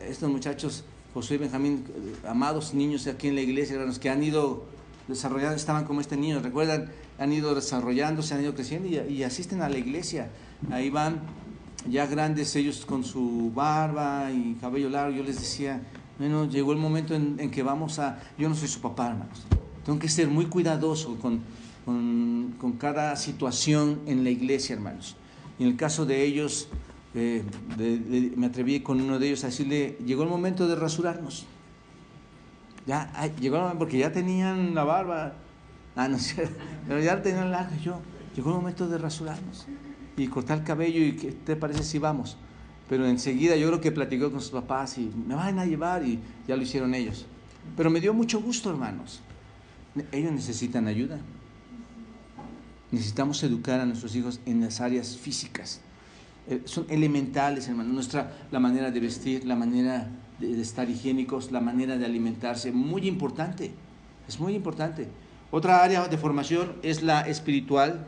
estos muchachos, Josué y Benjamín, amados niños aquí en la iglesia, hermanos, que han ido desarrollando, estaban como este niño, recuerdan, han ido desarrollándose, han ido creciendo y asisten a la iglesia. Ahí van ya grandes ellos con su barba y cabello largo. Yo les decía, bueno, llegó el momento en que yo no soy su papá, hermanos, tengo que ser muy cuidadoso con cada situación en la iglesia, hermanos. Y en el caso de ellos, me atreví con uno de ellos a decirle, llegó el momento de rasurarnos. Ya llegó el momento, porque ya tenían la barba, no sé, pero ya tenían larga. Llegó el momento de rasurarnos y cortar el cabello. ¿Y qué te parece si vamos? Pero enseguida yo creo que platicó con sus papás y me van a llevar, y ya lo hicieron ellos. Pero me dio mucho gusto, hermanos. Ellos necesitan ayuda. Necesitamos educar a nuestros hijos en las áreas físicas. Son elementales, hermano. La manera de vestir, la manera de estar higiénicos, la manera de alimentarse, muy importante. Es muy importante. Otra área de formación es la espiritual.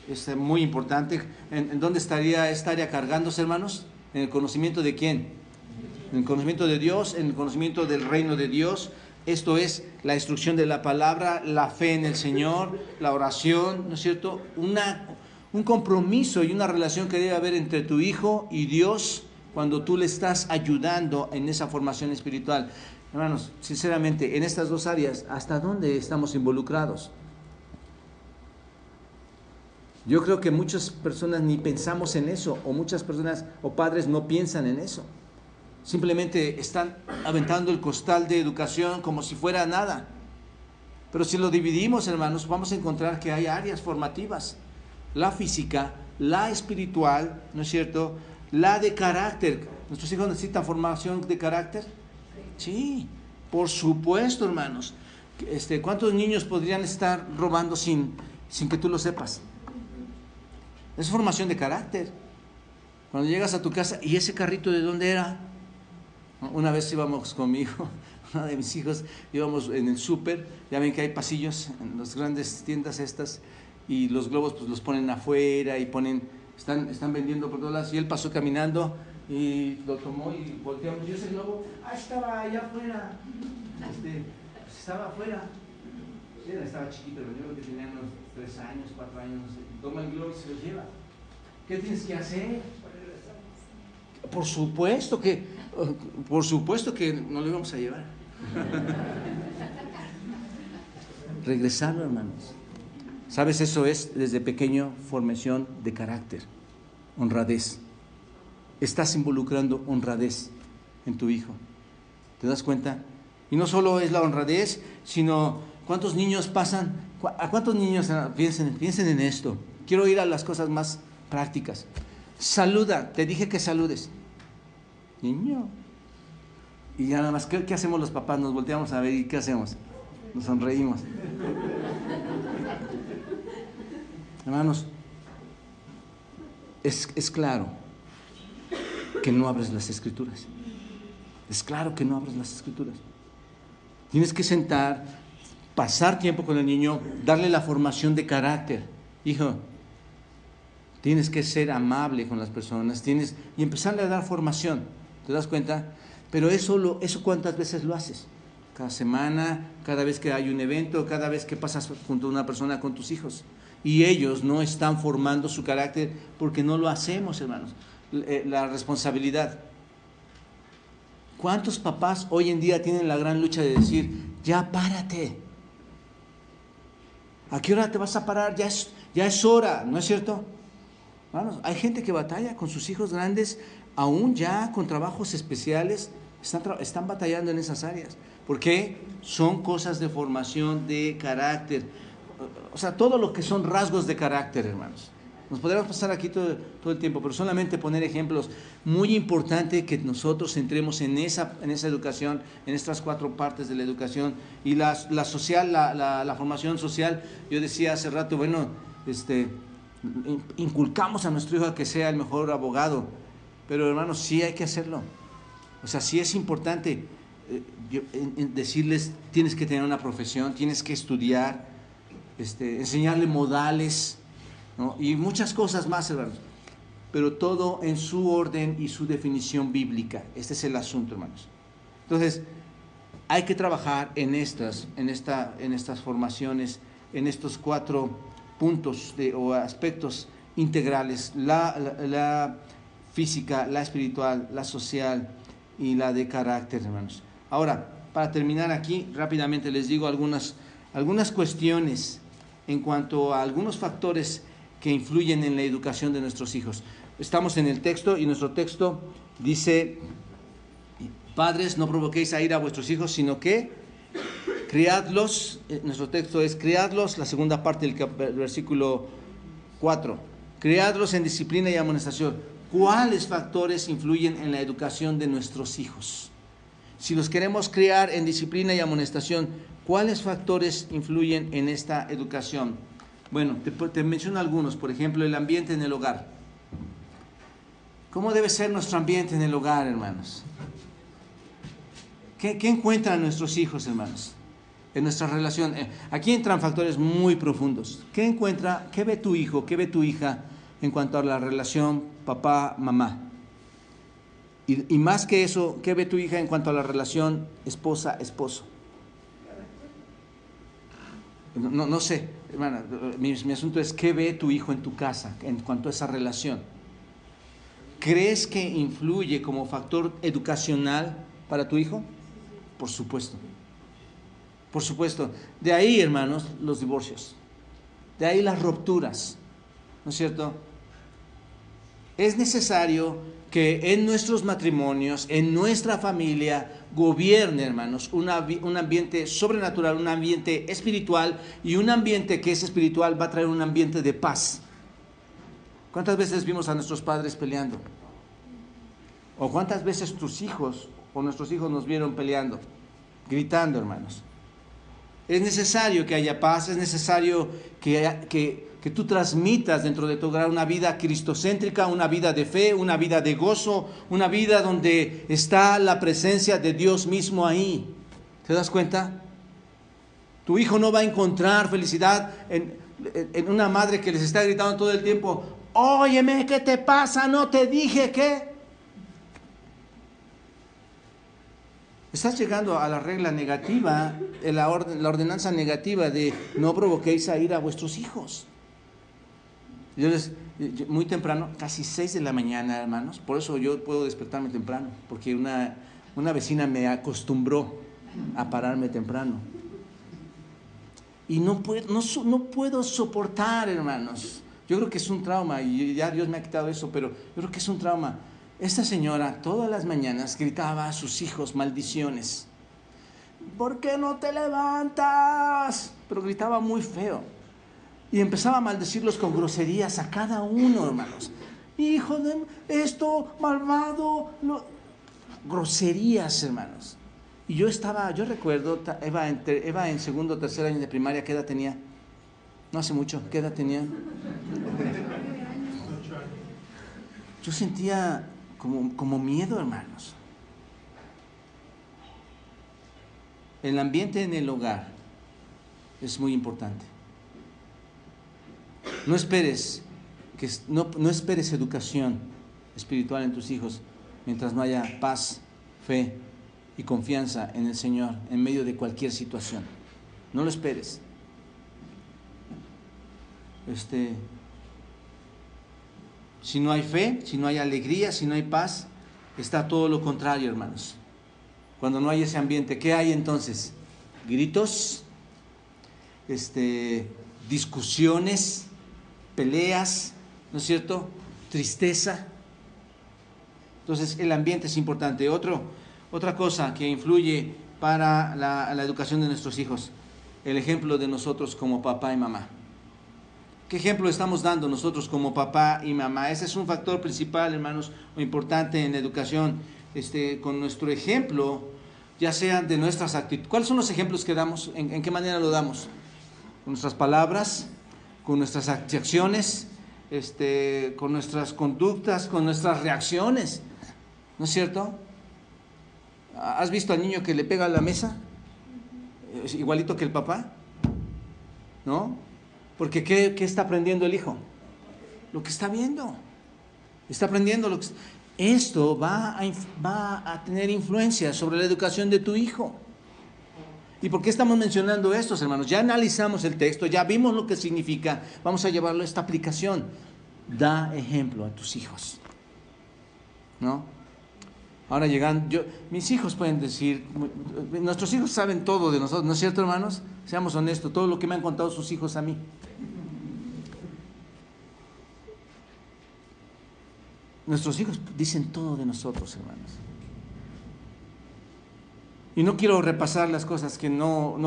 Es muy importante. ¿En dónde estaría esta área cargándose, hermanos? ¿En el conocimiento de quién? En el conocimiento de Dios, en el conocimiento del reino de Dios. Esto es la instrucción de la palabra, la fe en el Señor, la oración, ¿no es cierto? Un compromiso y una relación que debe haber entre tu hijo y Dios cuando tú le estás ayudando en esa formación espiritual. Hermanos, sinceramente, en estas dos áreas, ¿hasta dónde estamos involucrados? Yo creo que muchas personas ni pensamos en eso, o muchas personas o padres no piensan en eso. Simplemente están aventando el costal de educación como si fuera nada. Pero si lo dividimos, hermanos, vamos a encontrar que hay áreas formativas. La física, la espiritual, ¿no es cierto? La de carácter. ¿Nuestros hijos necesitan formación de carácter? Sí, por supuesto, hermanos. ¿Cuántos niños podrían estar robando sin que tú lo sepas? Es formación de carácter. Cuando llegas a tu casa, ¿y ese carrito de dónde era? Una vez íbamos con mi hijo, uno de mis hijos, íbamos en el súper, ya ven que hay pasillos en las grandes tiendas estas, y los globos pues los ponen afuera y están vendiendo por todas lados, y él pasó caminando y lo tomó y volteamos, y ese globo, estaba allá afuera, estaba afuera, estaba chiquito, yo creo que tenía unos 3 años, 4 años, no sé, toma el globo y se lo lleva. ¿Qué tienes que hacer? Por supuesto que no lo íbamos a llevar. Regresarlo, hermanos. ¿Sabes? Eso es desde pequeño formación de carácter, honradez. Estás involucrando honradez en tu hijo. ¿Te das cuenta? Y no solo es la honradez, sino ¿cuántos niños pasan? ¿A cuántos niños piensen en esto? Quiero ir a las cosas más prácticas. Saluda, te dije que saludes. Niño. Y ya nada más, ¿qué hacemos los papás? Nos volteamos a ver y ¿qué hacemos? Nos sonreímos. Hermanos, es claro que no abres las Escrituras. Es claro que no abres las Escrituras. Tienes que sentar, pasar tiempo con el niño, darle la formación de carácter. Hijo, tienes que ser amable con las personas, y empezarle a dar formación. ¿Te das cuenta? Pero eso ¿cuántas veces lo haces? Cada semana, cada vez que hay un evento, cada vez que pasas junto a una persona con tus hijos. Y ellos no están formando su carácter porque no lo hacemos, hermanos. La responsabilidad. ¿Cuántos papás hoy en día tienen la gran lucha de decir, ya párate? ¿A qué hora te vas a parar? Ya es hora, ¿no es cierto? Hermanos, hay gente que batalla con sus hijos grandes, aún ya con trabajos especiales, están batallando en esas áreas. ¿Por qué? Son cosas de formación de carácter. o sea, todo lo que son rasgos de carácter, hermanos. Nos podríamos pasar aquí todo el tiempo, pero solamente poner ejemplos. Muy importante que nosotros entremos en esa educación, en estas 4 partes de la educación. Y la social, la formación social, yo decía hace rato, bueno, inculcamos a nuestro hijo a que sea el mejor abogado, pero hermanos, sí hay que hacerlo. O sea, sí es importante decirles, tienes que tener una profesión, tienes que estudiar, enseñarle modales, ¿no? Y muchas cosas más, hermanos, pero todo en su orden y su definición bíblica. Este es el asunto, hermanos. Entonces, hay que trabajar en estas formaciones, en estos 4 puntos o aspectos integrales: la física, la espiritual, la social y la de carácter, hermanos. Ahora, para terminar aquí, rápidamente les digo algunas cuestiones en cuanto a algunos factores que influyen en la educación de nuestros hijos. Estamos en el texto y nuestro texto dice: padres, no provoquéis a ira a vuestros hijos, sino que criadlos. Nuestro texto es criadlos, la segunda parte del versículo 4. Criadlos en disciplina y amonestación. ¿Cuáles factores influyen en la educación de nuestros hijos? Si los queremos criar en disciplina y amonestación, ¿cuáles factores influyen en esta educación? Bueno, te menciono algunos. Por ejemplo, el ambiente en el hogar. ¿Cómo debe ser nuestro ambiente en el hogar, hermanos? ¿Qué encuentran nuestros hijos, hermanos, en nuestra relación? Aquí entran factores muy profundos. ¿Qué ve tu hijo, qué ve tu hija en cuanto a la relación papá-mamá? Y más que eso, ¿qué ve tu hija en cuanto a la relación esposa-esposo? No sé, hermana, mi asunto es: ¿qué ve tu hijo en tu casa en cuanto a esa relación? ¿Crees que influye como factor educacional para tu hijo? Por supuesto. Por supuesto. De ahí, hermanos, los divorcios. De ahí las rupturas. ¿No es cierto? Es necesario que en nuestros matrimonios, en nuestra familia, gobierne, hermanos, un ambiente sobrenatural, un ambiente espiritual, y un ambiente que es espiritual va a traer un ambiente de paz. ¿Cuántas veces vimos a nuestros padres peleando? ¿O cuántas veces tus hijos o nuestros hijos nos vieron peleando, gritando, hermanos? Es necesario que haya paz, es necesario que tú transmitas dentro de tu hogar una vida cristocéntrica, una vida de fe, una vida de gozo, una vida donde está la presencia de Dios mismo ahí. ¿Te das cuenta? Tu hijo no va a encontrar felicidad en una madre que les está gritando todo el tiempo: óyeme, ¿qué te pasa? ¿No te dije qué? Estás llegando a la regla negativa, la ordenanza negativa de no provoquéis a ira a vuestros hijos. Muy temprano, casi 6 de la mañana, hermanos, por eso yo puedo despertarme temprano, porque una vecina me acostumbró a pararme temprano. Y no puedo soportar, hermanos. Yo creo que es un trauma, y ya Dios me ha quitado eso, pero yo creo que es un trauma. Esta señora todas las mañanas gritaba a sus hijos maldiciones. ¿Por qué no te levantas? Pero gritaba muy feo. Y empezaba a maldecirlos con groserías a cada uno, hermanos. Hijo de esto, malvado. Groserías, hermanos. Y yo recuerdo, Eva en segundo o tercer año de primaria, ¿qué edad tenía? No hace mucho, ¿qué edad tenía? Yo sentía como miedo, hermanos. El ambiente en el hogar es muy importante. No esperes educación espiritual en tus hijos mientras no haya paz, fe y confianza en el Señor en medio de cualquier situación. No lo esperes. Si no hay fe, si no hay alegría, si no hay paz, está todo lo contrario, hermanos. Cuando no hay ese ambiente, ¿qué hay entonces? Gritos, discusiones, peleas, ¿no es cierto? Tristeza. Entonces el ambiente es importante. Otra cosa que influye para la educación de nuestros hijos: el ejemplo de nosotros como papá y mamá. ¿Qué ejemplo estamos dando nosotros como papá y mamá? Ese es un factor principal, hermanos, o importante en la educación. Con nuestro ejemplo, ya sean de nuestras actitudes. ¿Cuáles son los ejemplos que damos? ¿En qué manera lo damos? Con nuestras palabras, con nuestras acciones, con nuestras conductas, con nuestras reacciones. ¿No es cierto? ¿Has visto al niño que le pega a la mesa? ¿Es igualito que el papá? ¿No? Porque ¿qué está aprendiendo el hijo? Lo que está viendo. Está aprendiendo lo que... Esto va a tener influencia sobre la educación de tu hijo. ¿Y por qué estamos mencionando esto, hermanos? Ya analizamos el texto, ya vimos lo que significa. Vamos a llevarlo a esta aplicación. Da ejemplo a tus hijos. ¿No? Ahora mis hijos pueden decir, nuestros hijos saben todo de nosotros, ¿no es cierto, hermanos? Seamos honestos, todo lo que me han contado sus hijos a mí. Nuestros hijos dicen todo de nosotros, hermanos. Y no quiero repasar las cosas que no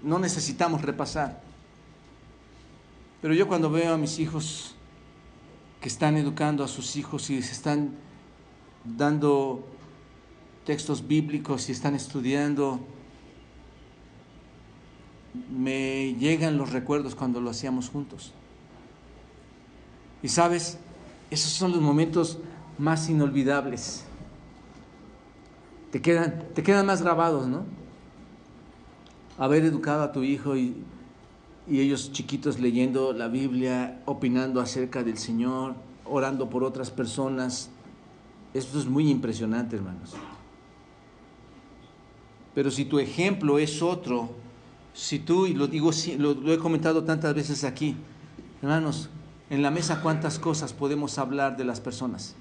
necesitamos repasar. Pero yo cuando veo a mis hijos que están educando a sus hijos y se están dando textos bíblicos y están estudiando, me llegan los recuerdos cuando lo hacíamos juntos. Y sabes, esos son los momentos más inolvidables. Te quedan más grabados, ¿no? Haber educado a tu hijo y ellos chiquitos leyendo la Biblia, opinando acerca del Señor, orando por otras personas. Esto es muy impresionante, hermanos. Pero si tu ejemplo es otro, si tú, y lo digo, lo he comentado tantas veces aquí, hermanos, en la mesa cuántas cosas podemos hablar de las personas.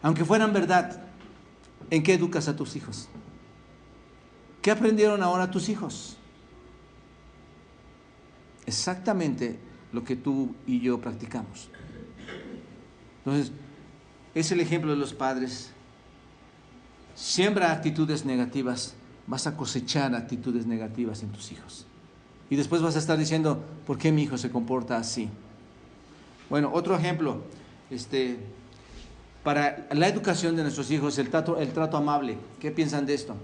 Aunque fueran verdad, ¿en qué educas a tus hijos? ¿Qué aprendieron ahora tus hijos? Exactamente lo que tú y yo practicamos. Entonces, es el ejemplo de los padres. Siembra actitudes negativas, vas a cosechar actitudes negativas en tus hijos. Y después vas a estar diciendo, ¿por qué mi hijo se comporta así? Bueno, otro ejemplo, para la educación de nuestros hijos, el trato amable. ¿Qué piensan de esto?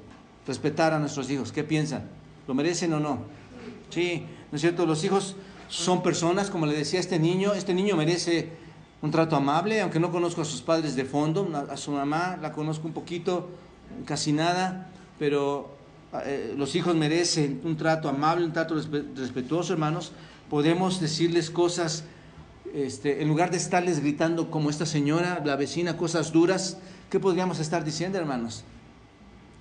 Respetar a nuestros hijos, ¿qué piensan? ¿Lo merecen o no? Sí, ¿no es cierto? Los hijos son personas, como le decía este niño merece un trato amable, aunque no conozco a sus padres de fondo, a su mamá la conozco un poquito, casi nada, pero los hijos merecen un trato amable, un trato respetuoso, hermanos. Podemos decirles cosas, en lugar de estarles gritando como esta señora, la vecina, cosas duras. ¿Qué podríamos estar diciendo, hermanos?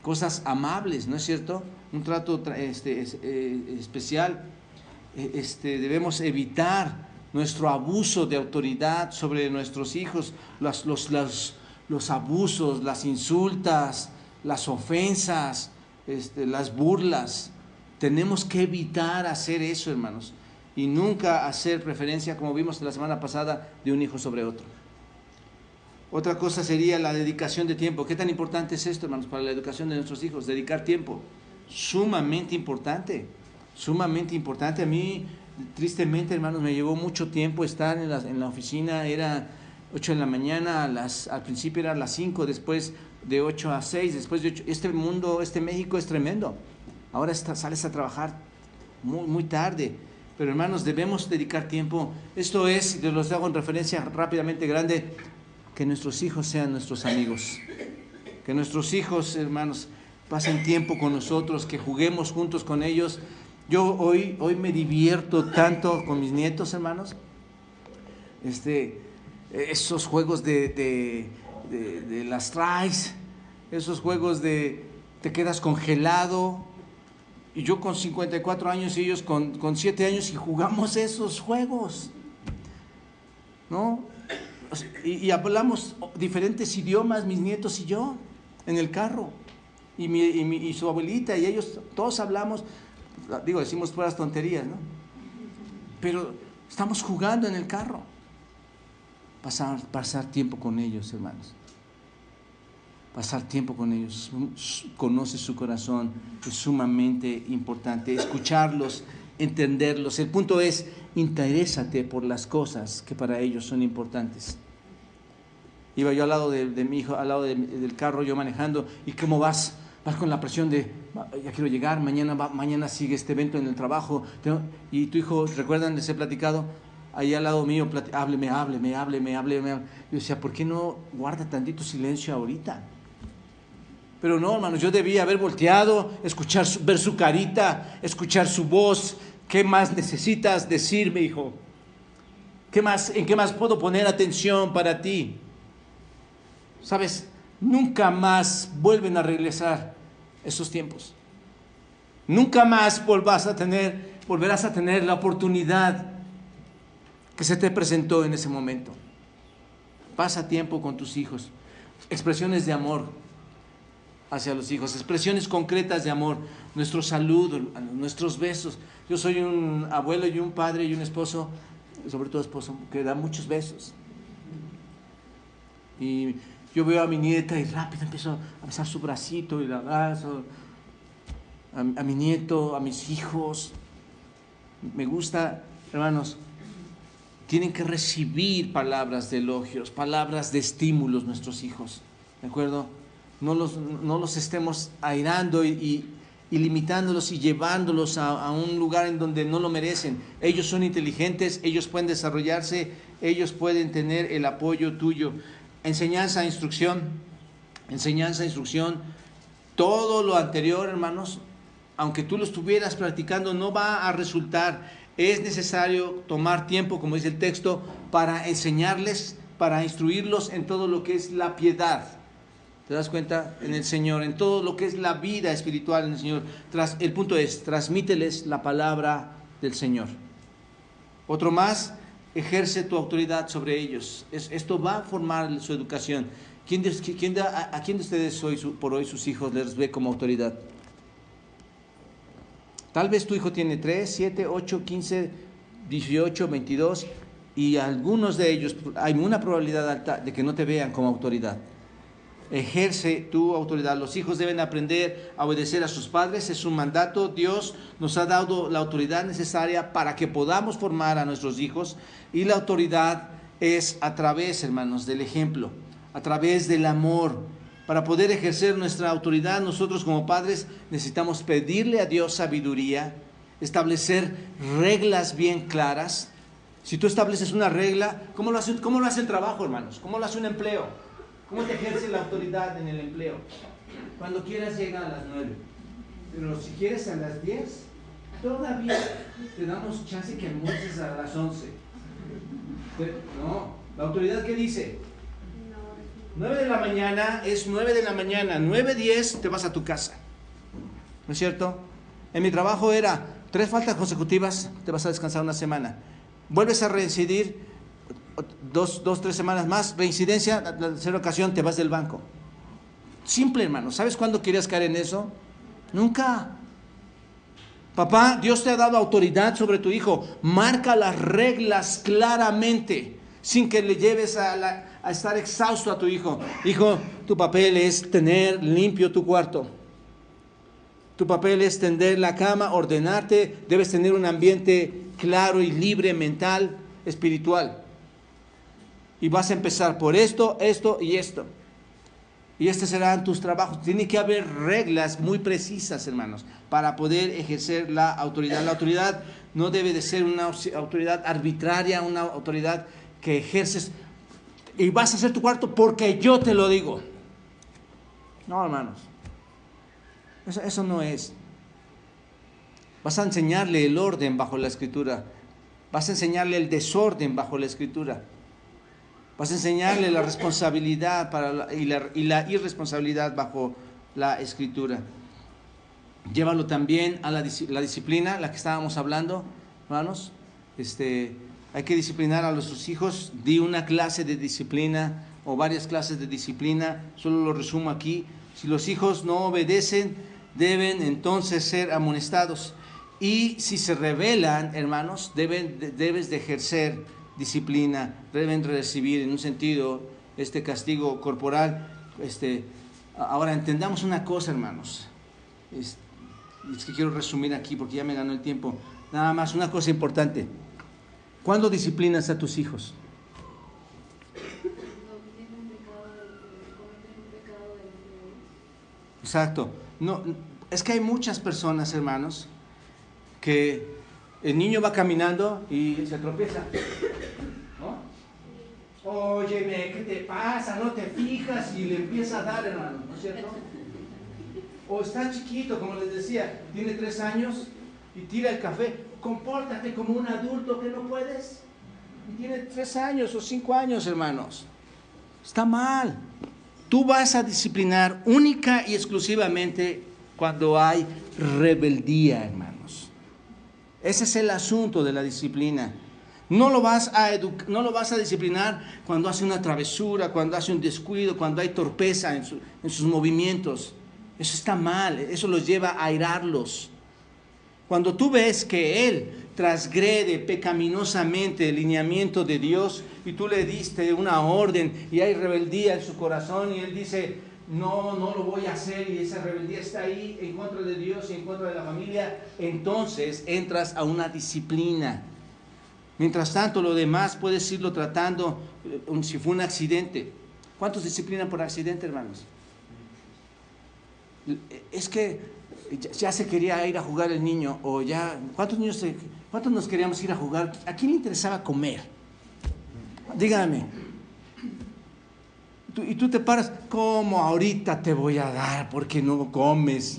Cosas amables, ¿no es cierto? Un trato especial. Debemos evitar nuestro abuso de autoridad sobre nuestros hijos, los abusos, las insultas, las ofensas, las burlas. Tenemos que evitar hacer eso, hermanos, y nunca hacer preferencia, como vimos la semana pasada, de un hijo sobre otro. Otra cosa sería la dedicación de tiempo. ¿Qué tan importante es esto, hermanos, para la educación de nuestros hijos? Dedicar tiempo. Sumamente importante. Sumamente importante. A mí, tristemente, hermanos, me llevó mucho tiempo estar en la oficina. Era 8 de la mañana, al principio era las 5, después de 8 a 6, después de 8. Este México es tremendo. Ahora sales a trabajar muy, muy tarde. Pero, hermanos, debemos dedicar tiempo. Esto es, y los hago en referencia rápidamente grande, que nuestros hijos sean nuestros amigos. Que nuestros hijos, hermanos, pasen tiempo con nosotros, que juguemos juntos con ellos. Yo hoy me divierto tanto con mis nietos, hermanos. Esos juegos de las traes, esos juegos de te quedas congelado. Y yo con 54 años y ellos con 7 años y jugamos esos juegos, ¿no? Y hablamos diferentes idiomas, mis nietos y yo, en el carro. Y su abuelita y ellos, todos hablamos, decimos puras tonterías, ¿no? Pero estamos jugando en el carro. Pasar tiempo con ellos, hermanos. pasar tiempo con ellos, conoce su corazón, es sumamente importante, escucharlos, entenderlos. El punto es, interésate por las cosas que para ellos son importantes. Iba yo al lado de mi hijo, al lado del carro, yo manejando, ¿y cómo vas? Vas con la presión de, ya quiero llegar, mañana sigue este evento en el trabajo, y tu hijo, ¿recuerdan? Les he platicado, ahí al lado mío, hábleme. Yo decía, ¿por qué no guarda tantito silencio ahorita? Pero no, hermanos, yo debía haber volteado, ver su carita, escuchar su voz. ¿Qué más necesitas decirme, hijo? ¿En qué más puedo poner atención para ti? ¿Sabes? Nunca más vuelven a regresar esos tiempos. Nunca más volverás a tener la oportunidad que se te presentó en ese momento. Pasa tiempo con tus hijos. Expresiones de amor hacia los hijos, expresiones concretas de amor, nuestro saludo, nuestros besos. Yo soy un abuelo y un padre y un esposo, sobre todo esposo, que da muchos besos. Y yo veo a mi nieta y rápido empiezo a besar su bracito y la abrazo. A mi nieto, a mis hijos. Me gusta, hermanos, tienen que recibir palabras de elogios, palabras de estímulos nuestros hijos, ¿de acuerdo? No los estemos airando y limitándolos y llevándolos a un lugar en donde no lo merecen. Ellos son inteligentes, ellos pueden desarrollarse, ellos pueden tener el apoyo tuyo. Enseñanza, instrucción, todo lo anterior, hermanos, aunque tú lo estuvieras practicando, no va a resultar. Es necesario tomar tiempo, como dice el texto, para enseñarles, para instruirlos en todo lo que es la piedad. ¿Te das cuenta? En el Señor, en todo lo que es la vida espiritual en el Señor. El punto es, transmíteles la palabra del Señor. Otro más, ejerce tu autoridad sobre ellos. Esto va a formar su educación. ¿A quién de ustedes por hoy sus hijos les ve como autoridad? Tal vez tu hijo tiene 3, 7, 8, 15, 18, 22 y algunos de ellos hay una probabilidad alta de que no te vean como autoridad. Ejerce tu autoridad. Los hijos deben aprender a obedecer a sus padres, es un mandato. Dios nos ha dado la autoridad necesaria para que podamos formar a nuestros hijos, y la autoridad es a través, hermanos, del ejemplo, a través del amor. Para poder ejercer nuestra autoridad, nosotros como padres necesitamos pedirle a Dios sabiduría, establecer reglas bien claras. Si tú estableces una regla, ¿cómo lo hace el trabajo, hermanos? ¿Cómo lo hace un empleo? ¿Cómo te ejerce la autoridad en el empleo? Cuando quieras llega a las 9, pero si quieres a las 10, todavía te damos chance que almuerces a las 11. No, la autoridad, ¿qué dice? 9 de la mañana es 9 de la mañana, 9:10 te vas a tu casa, ¿no es cierto? En mi trabajo era 3 faltas consecutivas, te vas a descansar una semana, vuelves a reincidir 3 semanas más, reincidencia, la tercera ocasión te vas del banco. Simple, hermano. ¿Sabes cuándo querías caer en eso? Nunca. Papá, Dios te ha dado autoridad sobre tu hijo. Marca las reglas claramente, sin que le lleves a estar exhausto a tu hijo. Hijo, tu papel es tener limpio tu cuarto. Tu papel es tender la cama, ordenarte. Debes tener un ambiente claro y libre, mental, espiritual. Y vas a empezar por esto, esto y esto. Y estos serán tus trabajos. Tiene que haber reglas muy precisas, hermanos, para poder ejercer la autoridad. La autoridad no debe de ser una autoridad arbitraria, una autoridad que ejerces y vas a hacer tu cuarto porque yo te lo digo. No, hermanos. Eso no es. Vas a enseñarle el orden bajo la Escritura. Vas a enseñarle el desorden bajo la Escritura. Vas a enseñarle la responsabilidad y la irresponsabilidad bajo la Escritura. Llévalo también a la disciplina, la que estábamos hablando, hermanos. Hay que disciplinar a nuestros hijos. Di una clase de disciplina o varias clases de disciplina. Solo lo resumo aquí. Si los hijos no obedecen, deben entonces ser amonestados. Y si se rebelan, hermanos, debes de ejercer disciplina, deben recibir en un sentido este castigo corporal, Ahora, entendamos una cosa, hermanos. Es que quiero resumir aquí porque ya me ganó el tiempo. Nada más, una cosa importante. ¿Cuándo disciplinas a tus hijos? Exacto. No, es que hay muchas personas, hermanos, que el niño va caminando y se tropieza. ¿No? Óyeme, ¿qué te pasa? No te fijas y le empieza a dar, hermano, ¿no es cierto? O está chiquito, como les decía, tiene 3 años y tira el café. Compórtate como un adulto, que no puedes. Y tiene 3 años o 5 años, hermanos. Está mal. Tú vas a disciplinar única y exclusivamente cuando hay rebeldía, hermanos. Ese es el asunto de la disciplina. No lo vas a disciplinar cuando hace una travesura, cuando hace un descuido, cuando hay torpeza en sus movimientos. Eso está mal, eso los lleva a airarlos. Cuando tú ves que él transgrede pecaminosamente el lineamiento de Dios y tú le diste una orden y hay rebeldía en su corazón y él dice, no lo voy a hacer, y esa rebeldía está ahí en contra de Dios y en contra de la familia, entonces entras a una disciplina. Mientras tanto, lo demás puedes irlo tratando si fue un accidente. ¿Cuántos disciplinan por accidente, hermanos? Es que ya se quería ir a jugar el niño, o ya, ¿cuántos nos queríamos ir a jugar? ¿A quién le interesaba comer? Dígame. Y tú te paras, ¿cómo ahorita te voy a dar? Porque no comes.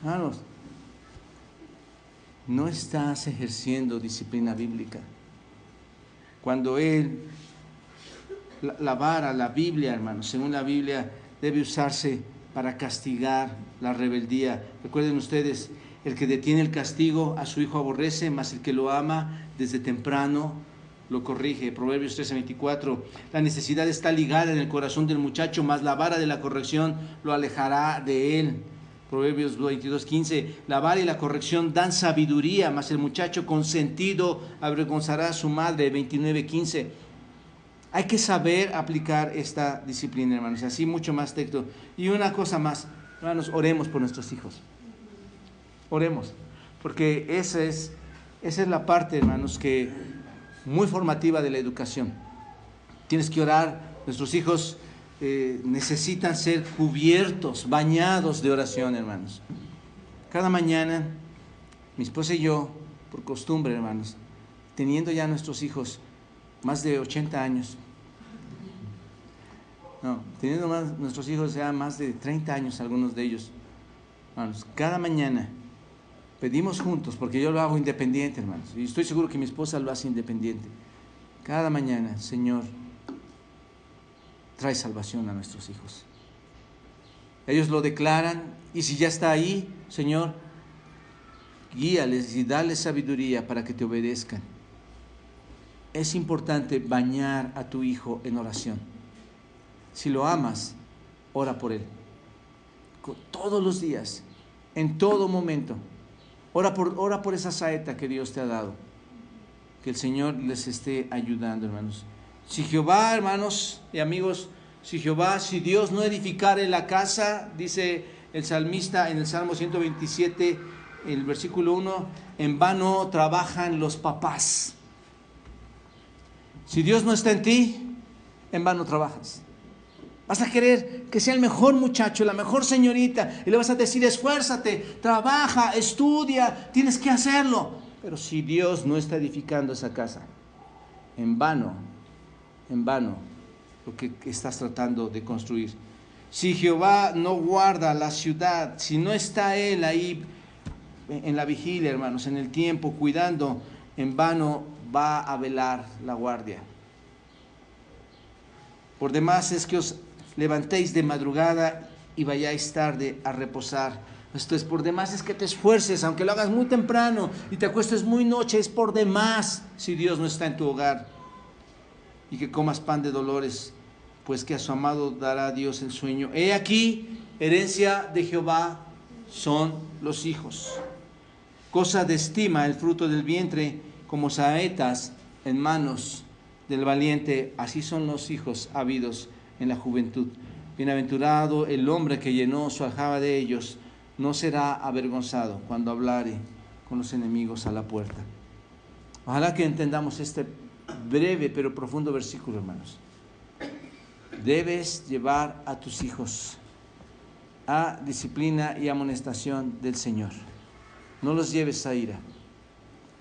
Hermanos, no estás ejerciendo disciplina bíblica. Cuando la vara, la Biblia, hermanos, según la Biblia, debe usarse para castigar la rebeldía. Recuerden ustedes, el que detiene el castigo a su hijo aborrece, mas el que lo ama desde temprano lo corrige. Proverbios 13:24. La necesidad está ligada en el corazón del muchacho, mas la vara de la corrección lo alejará de él. Proverbios 22:15. La vara y la corrección dan sabiduría, mas el muchacho consentido avergonzará a su madre. 29:15. Hay que saber aplicar esta disciplina, hermanos. Así mucho más texto. Y una cosa más, hermanos, oremos por nuestros hijos. Oremos, porque esa es la parte, hermanos, que muy formativa de la educación. Tienes que orar. Nuestros hijos necesitan ser cubiertos, bañados de oración, hermanos. Cada mañana, mi esposa y yo, por costumbre, hermanos, teniendo ya nuestros hijos más de 80 años, teniendo nuestros hijos ya más de 30 años, algunos de ellos, hermanos, cada mañana pedimos juntos, porque yo lo hago independiente, hermanos, y estoy seguro que mi esposa lo hace independiente. Cada mañana, Señor, trae salvación a nuestros hijos. Ellos lo declaran, y si ya está ahí, Señor, guíales y dales sabiduría para que te obedezcan. Es importante bañar a tu hijo en oración. Si lo amas, ora por él. Todos los días, en todo momento. Ora por esa saeta que Dios te ha dado. Que el Señor les esté ayudando, hermanos. Si Jehová, hermanos y amigos, si Dios no edificare la casa, dice el salmista en el Salmo 127, el versículo 1, en vano trabajan los papás. Si Dios no está en ti, en vano trabajas. Vas a querer que sea el mejor muchacho, la mejor señorita, y le vas a decir, esfuérzate, trabaja, estudia, tienes que hacerlo. Pero si Dios no está edificando esa casa, en vano lo que estás tratando de construir. Si Jehová no guarda la ciudad, si no está Él ahí en la vigilia, hermanos, en el tiempo, cuidando, en vano va a velar la guardia. Por demás es que os levantéis de madrugada y vayáis tarde a reposar. Esto es por demás, es que te esfuerces, aunque lo hagas muy temprano y te acuestes muy noche, es por demás si Dios no está en tu hogar. Y que comas pan de dolores, pues que a su amado dará Dios el sueño. He aquí, herencia de Jehová son los hijos. Cosa de estima el fruto del vientre, como saetas en manos del valiente. Así son los hijos habidos en la juventud. Bienaventurado el hombre que llenó su aljaba de ellos, no será avergonzado cuando hablare con los enemigos a la puerta. Ojalá que entendamos este breve pero profundo versículo, hermanos. Debes llevar a tus hijos a disciplina y amonestación del Señor. No los lleves a ira.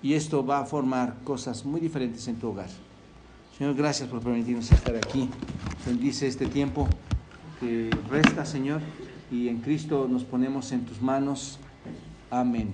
Y esto va a formar cosas muy diferentes en tu hogar. Señor, gracias por permitirnos estar aquí. Bendice este tiempo que resta, Señor, y en Cristo nos ponemos en tus manos. Amén.